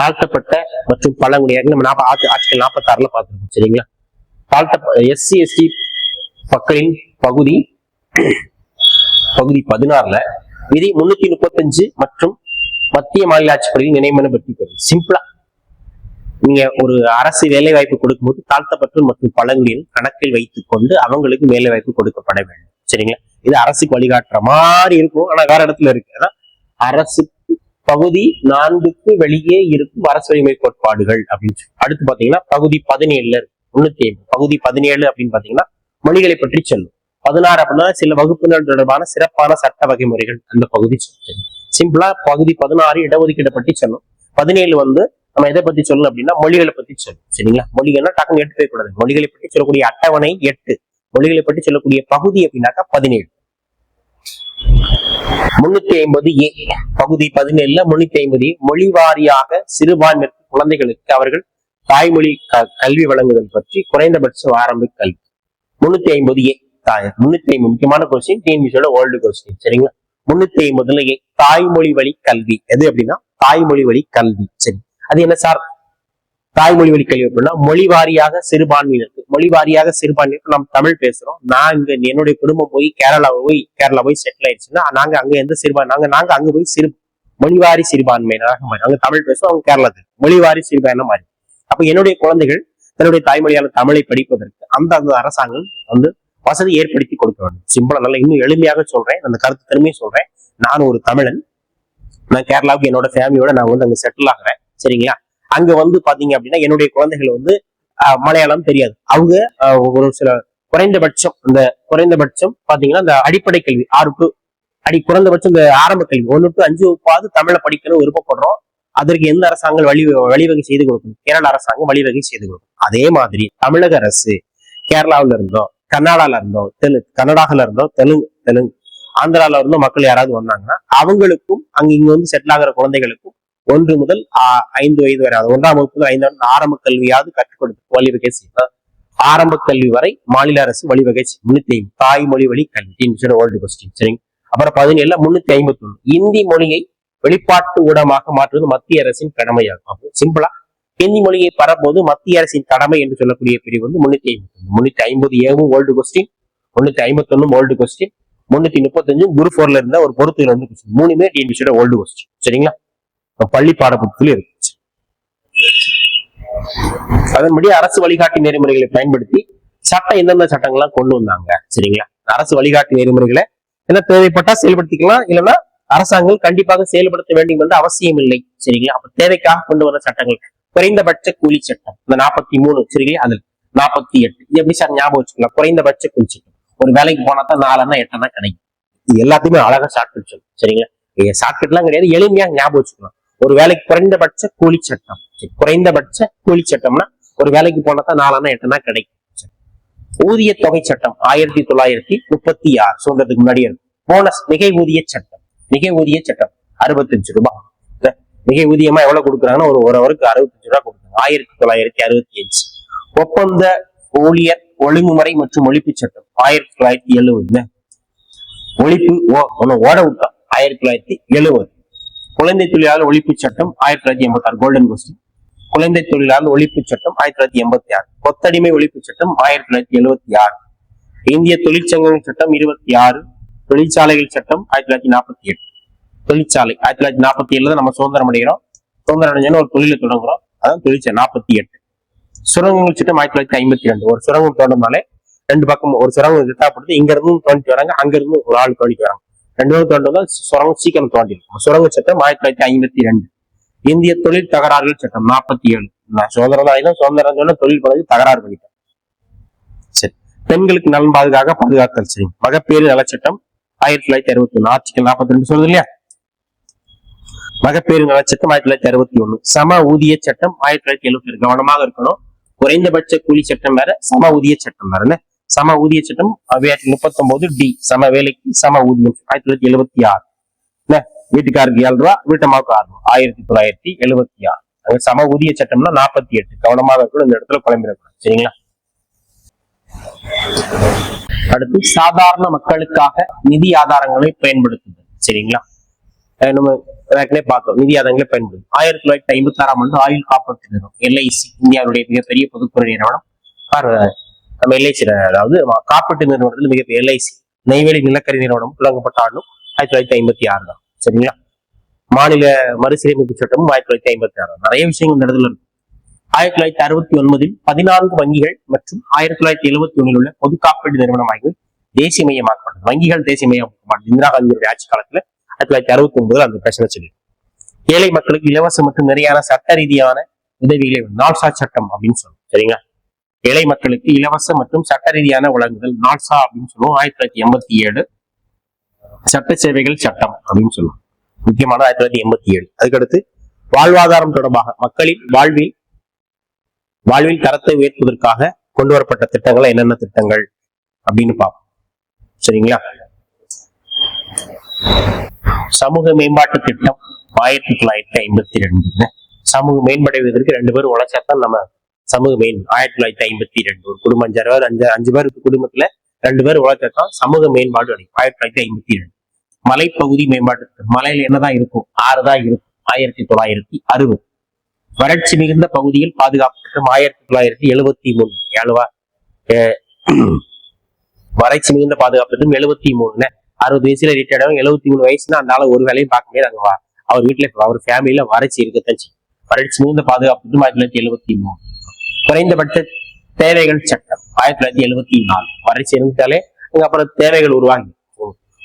தாழ்த்தப்பட்ட மற்றும் பழங்குடியினர் நம்ம ஆர்டிகல் 46ல பார்த்திருக்கோம். சரிங்களா? எஸ்சி எஸ்டி மக்களின் பகுதி 16ல விதி 335 மற்றும் மத்திய மாநில ஆட்சிப்படியில் நினைமன பற்றி சிம்பிளா நீங்க ஒரு அரசு வேலை வாய்ப்பு கொடுக்கும்போது தாழ்த்தப்பட்ட மற்றும் பழங்குடியினர் கணக்கில் வைத்துக் கொண்டு அவங்களுக்கு வேலை வாய்ப்பு கொடுக்கப்பட வேண்டும். சரிங்களா? இது அரசுக்கு வழிகாட்டுற மாதிரி இருக்கும், ஆனா வேற இடத்துல இருக்கு. அதான் அரசு பகுதி 4க்கு வெளியே இருக்கும் அரசு உரிமை கோட்பாடுகள் அப்படின்னு சொல்லி. அடுத்து பாத்தீங்கன்னா பகுதி 17ல இருக்கு 350. பகுதி 17 அப்படின்னு பாத்தீங்கன்னா மொழிகளை பற்றி சொல்லும். 16 அப்படின்னா சில வகுப்புகள் தொடர்பான சிறப்பான சட்ட வகைமுறைகள் அந்த பகுதி சொல்லும். சிம்பிளா பகுதி 16 இடஒதுக்கீடு பற்றி சொல்லும். 17 நம்ம எதை பத்தி சொல்லணும் அப்படின்னா மொழிகளை பத்தி சொல்லும். சரிங்களா? மொழிகள்னா டக்குன்னு 8 போயக்கூடாது. மொழிகளை பற்றி சொல்லக்கூடிய அட்டவணை 8, மொழிகளை பற்றி சொல்லக்கூடிய பகுதி அப்படின்னாக்கா 17. 350A பகுதி 17ல 350 மொழி வாரியாக சிறுபான்மை குழந்தைகளுக்கு அவர்கள் தாய்மொழி கல்வி வழங்குதல் பற்றி குறைந்தபட்ச ஆரம்ப கல்வி. 350A 350 முக்கியமான கொஸ்டின், டிஎன்பிசியோட ஓல்டு கொஸ்டின். சரிங்களா? 350 தாய்மொழி வழி கல்வி எது அப்படின்னா தாய்மொழி வழி கல்வி. சரி, அது என்ன சார் தாய்மொழி வழி கல்வி அப்படின்னா மொழி வாரியாக சிறுபான்மையினருக்கு, மொழி வாரியாக சிறுபான்மையினருக்கு நம்ம தமிழ் பேசுறோம். நான் இங்க என்னுடைய குடும்பம் போய் கேரளா போய் செட்டில் ஆயிடுச்சுன்னா நாங்க அங்க எந்த சிறுபான்மை நாங்க அங்க போய் மொழிவாரி சிறுபான்மையினராக மாறி அங்க தமிழ் பேசுவோம், அவங்க கேரளத்துக்கு மொழிவாரி சிறுபான்மை மாறி. அப்ப என்னுடைய குழந்தைகள் தன்னுடைய தாய்மொழியான தமிழை படிப்பதற்கு அந்த அரசாங்கம் வசதி ஏற்படுத்தி கொடுக்க வேண்டும். சிம்பிளா நல்லா இன்னும் எளிமையாக சொல்றேன், அந்த கருத்து திறமையை சொல்றேன். நான் ஒரு தமிழன், நான் கேரளாவுக்கு என்னோட ஃபேமிலியோட நான் அங்க செட்டில் ஆகிறேன். சரிங்களா? அங்க பாத்தீங்க அப்படின்னா என்னுடைய குழந்தைகள் மலையாளம் தெரியாது. அவங்க ஒரு சில குறைந்தபட்சம் பாத்தீங்கன்னா இந்த அடிப்படை கல்வி 6 to குறைந்தபட்சம் இந்த ஆரம்ப கல்வி 1 to 5 வகுப்பாவது தமிழை படிக்கணும் விருப்பப்படுறோம். அதற்கு எந்த அரசாங்கம் வழிவகை செய்து கொடுக்கணும்? கேரள அரசாங்கம் வழிவகை செய்து கொடுக்கும். அதே மாதிரி தமிழக அரசு கேரளாவில இருந்தோ, கர்நாடகால இருந்தோ, கர்நாடகால இருந்தோ, தெலுங்கு ஆந்திரால இருந்தோ மக்கள் யாராவது வந்தாங்கன்னா அவங்களுக்கும் இங்க செட்டில் ஆகிற குழந்தைகளுக்கும் 1 முதல் 5 வயது வரை 1ஆம் வகுப்பு 5ஆம் ஆரம்ப கல்வியாவது கற்றுக் கொடுத்து வழிவகை செய்யும். ஆரம்ப கல்வி வரை மாநில அரசு வழிவகை செய்யும். தாய்மொழி வழி கல்வி ஓல்டு கொஸ்டின். சரிங்க. அப்புறம் 17 351 இந்தி மொழியை வெளிப்பாட்டு ஊடகமாக மாற்றுவது மத்திய அரசின் கடமையாகும். சிம்பிளா ஹிந்தி மொழியை பரப்போது மத்திய அரசின் கடமை என்று சொல்லக்கூடிய பிரிவு 350 old question, 351 old question, 335 group 4ல இருந்த ஒரு பொறுத்துல இருந்து கொஸ்டின். 3மே டிஎன்பிசியோட ஓல்டு கொஸ்டின். சரிங்களா? பள்ளி பாடப்புத்தகத்தில் இருக்கு. அதன்படி அரசு வழிகாட்டி நெறிமுறைகளை பயன்படுத்தி எந்தெந்த சட்டங்கள்லாம் கொண்டு வந்தாங்க. சரிங்களா? அரசு வழிகாட்டி நெறிமுறைகளை என்ன தேவைப்பட்டா செயல்படுத்திக்கலாம், இல்லைன்னா அரசாங்கம் கண்டிப்பாக செயல்படுத்த வேண்டும் என்று அவசியம் இல்லை. சரிங்களா? அப்ப தேவைக்காக கொண்டு வர சட்டங்கள் குறைந்தபட்ச கூலி சட்டம் இந்த 43. சரிங்களா? அதுல 48 இது எப்படி சார் ஞாபகம் வச்சுக்கலாம்? குறைந்தபட்ச கூலி சட்டம், ஒரு வேலைக்கு போனா தான் 4 8 கிடைக்கும். இது எல்லாத்தையுமே அழகா ஷார்ட்கட் சொல்லும். சரிங்களா? ஷார்ட்கட் எல்லாம் கிடையாது, எளிமையா ஞாபகம் வச்சுக்கலாம். ஒரு வேலைக்கு குறைந்தபட்ச கூலி சட்டம், குறைந்தபட்ச கூலி சட்டம்னா ஒரு வேலைக்கு போனா தான் 4 8 கிடைக்கும். ஊதிய தொகை சட்டம் 1936 சுதந்திரத்துக்கு முன்னாடியே இருக்கும். போனஸ் மிகை ஊதிய சட்டம் 65 ரூபாய். மிகை ஊதியமா எவ்வளவு கொடுக்குறாங்கன்னா ஒரு அவருக்கு 65 ரூபாய் கொடுக்குறாங்க. 1965. ஒப்பந்த ஊழியர் ஒழுங்குமுறை மற்றும் ஒழிப்பு சட்டம் 1970. ஒழிப்பு ஓட விட்டோம் 1970. குழந்தை தொழிலாளர் ஒழிப்பு சட்டம் 1986 கோல்டன் கொஸ்டின். குழந்தை தொழிலாளர் ஒழிப்பு சட்டம் 1986. கொத்தடிமை ஒழிப்பு சட்டம் 1976. இந்திய தொழிற்சங்கங்கள் சட்டம் 26. தொழிற்சாலைகள் சட்டம் 1948. தொழிற்சாலை 1947 தான் நம்ம சுதந்திரம் அடைகிறோம். சுதந்திரம் அடைஞ்சோன்னு ஒரு தொழிலை தொடங்குறோம், அதான் தொழிற்சாலை 48. சுரங்கங்கள் சட்டம் 1952. ஒரு சுரங்கம் தோண்டனாலே 2 பக்கம் ஒரு சுரங்கம் திட்டாப்படுத்து, இங்க இருந்து தோண்டிட்டு வராங்க, அங்க இருந்து ஒரு ஆள் தோண்டிட்டு வராங்க. 2 பேரும் தோண்டதான் சுரங்கம் சீக்கிரம் தோண்டிடும். சுரங்க சட்டம் 1952. இந்திய தொழில் தகராறுகள் சட்டம் 47. நான் சுதந்திரம் தொழில் பண்ணி தகராறு பண்ணிட்டேன். சரி, பெண்களுக்கு நலன் பாதுகாத்தல். சரி, மகப்பேறு நலச்சட்டம் 1961. ஆர்டிகல் 42 சொல்லுது இல்லையா? மகப்பேறு நலச்சட்டம் 1961. சம ஊதிய சட்டம் 1972. கவனமாக இருக்கணும். குறைந்தபட்ச கூலி சட்டம் வேற, சம ஊதிய சட்டம் வேற. சம ஊதிய சட்டம் 39D சம வேலைக்கு சம ஊதியம் 1976. வீட்டுக்காருக்கு 7 ரூபா, வீட்டம்மாவுக்கு 6 ரூபா 1976. சம ஊதிய சட்டம்னா 48. கவனமாக இருக்கணும், இந்த இடத்துல குழம்பிடக்கூடாது. சரிங்களா? அடுத்து சாதாரண மக்களுக்காக நிதி ஆதாரங்களை பயன்படுத்துதல். சரிங்களா? நம்ம பார்த்தோம் நிதி ஆதாரங்களை பயன்படுத்தும். 1956ஆம் ஆண்டு ஆயுள் காப்பீட்டு நிறுவனம் LIC இந்தியாவுடைய மிகப்பெரிய பொதுத்துறை நிறுவனம். நம்ம LIC அதாவது காப்பீட்டு நிறுவனத்தில் மிகப்பெரிய LIC நெய்வேலி நிலக்கரி நிறுவனம் தொடங்கப்பட்ட ஆண்டும் 1956 தான். சரிங்களா? மாநில மறுசீரமைப்பு சட்டமும் 1956. நிறைய விஷயங்கள் இந்த இடத்துல இருக்கு. 1969 14 வங்கிகள் மற்றும் 1971 உள்ள பொது காப்பீடு நிறுவனம் ஆகியவை தேசியமயமாக்கப்பட்டது. வங்கிகள் தேசியமயமாக்கப்பட்டது இந்திரா காந்தியுடைய ஆட்சி காலத்துல 1969 அந்த பிரச்சனை சொல்லி. ஏழை மக்களுக்கு இலவச மற்றும் நிறையான சட்ட ரீதியான உதவிகளை நால்சா சட்டம் அப்படின்னு சொல்லுவோம். சரிங்களா? ஏழை மக்களுக்கு இலவச மற்றும் சட்ட ரீதியான வழங்குதல் நால்சா அப்படின்னு சொல்லுவோம். 1987 சட்ட சேவைகள் சட்டம் அப்படின்னு சொல்லுவோம். முக்கியமான 1987. அதுக்கடுத்து வாழ்வாதாரம் தொடர்பாக மக்களின் வாழ்வில் தரத்தை உயர்த்துவதற்காக கொண்டு வரப்பட்ட திட்டங்கள் என்னென்ன திட்டங்கள் அப்படின்னு பார்ப்போம். சரிங்களா? சமூக மேம்பாட்டு திட்டம் 1952. சமூக மேம்படுவதற்கு 2 பேரும் உழைச்சாத்தான் நம்ம சமூக 1952. ஒரு குடும்பம் 5 பேருக்கு குடும்பத்துல 2 பேர் உழைச்சாதான் சமூக மேம்பாடு அடையும். 1952. மலைப்பகுதி மேம்பாட்டு திட்டம். மலையில என்னதான் இருக்கும்? 6 தான் இருக்கும். 1960. வறட்சி மிகுந்த பகுதியில் பாதுகாப்பு திட்டம் 1973. ஏழுவா வறட்சி மிகுந்த பாதுகாப்பு திட்டம் 73. 60 வயசுல ரிட்டையர்ட் ஆகும். 73 வயசுனா அந்த ஆளு ஒரு வேலையும் பார்க்க முடியாது. அங்க அவர் வீட்டுல அவர் ஃபேமிலியில வறட்சி இருக்கத்தான். வறட்சி மிகுந்த பாதுகாப்பு திட்டம் 1973. குறைந்தபட்ச தேவைகள் சட்டம் 1974. வறட்சி இருந்தாலே அப்புறம் தேவைகள் உருவாகி.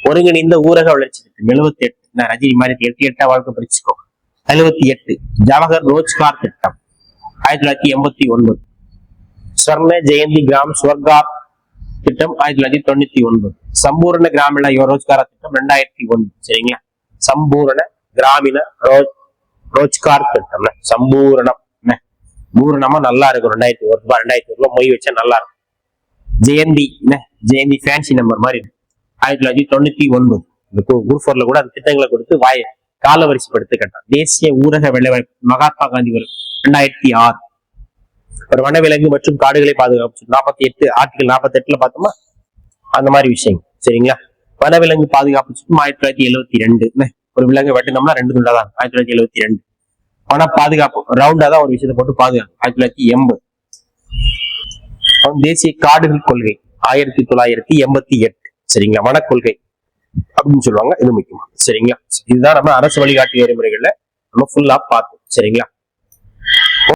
ஒருங்கிணைந்த ஊரக வளர்ச்சி திட்டம் 78. நான் ரஜினி மாதிரி 8 வாழ்க்கை படிச்சுக்கோ. 78. ஜவஹர் ரோஜ்கார் திட்டம் 1989. ஸ்வர்ண ஜெயந்தி கிராம் ஸ்வர்கார் திட்டம் 1999. சம்பூர்ண கிராமீண ரோஜ்கார திட்டம் 2001. சரிங்களா? சம்பூர்ண கிராமீண ரோஜ்கார் திட்டம். சம்பூரணம் பூரணமா நல்லா இருக்கும். 2001 மொய் வச்சா நல்லா இருக்கும். ஜெயந்தி ஃபேன்சி நம்பர் மாதிரி 1999. இந்த குரூப் 4ல கூட அந்த திட்டங்களை கொடுத்து கால வரிசைப்படுத்தி கட்டான். தேசிய ஊரக வேலைவாய்ப்பு மகாத்மா காந்தி வரும் 2006. ஒரு வனவிலங்கு மற்றும் காடுகளை பாதுகாப்பு 48. ஆர்டிகல் 48ல பார்த்தோமா அந்த மாதிரி விஷயங்கள். சரிங்களா? வனவிலங்கு பாதுகாப்பு 1972. ஒரு விலங்கு வெட்டினோம்னா 2 துண்டா தான். 1972. வன பாதுகாப்பு ரவுண்டா தான் ஒரு விஷயத்தை போட்டு பாதுகாப்பு 1980. தேசிய காடுகள் கொள்கை 1988. சரிங்களா? வனக்கொள்கை அப்படின்னு சொல்லுவாங்க. இது முக்கியமா. சரிங்களா? இதுதான் நம்ம அரசு வழிகாட்டு நெறிமுறைகள்ல நம்ம ஃபுல்லா பார்த்தோம். சரிங்களா?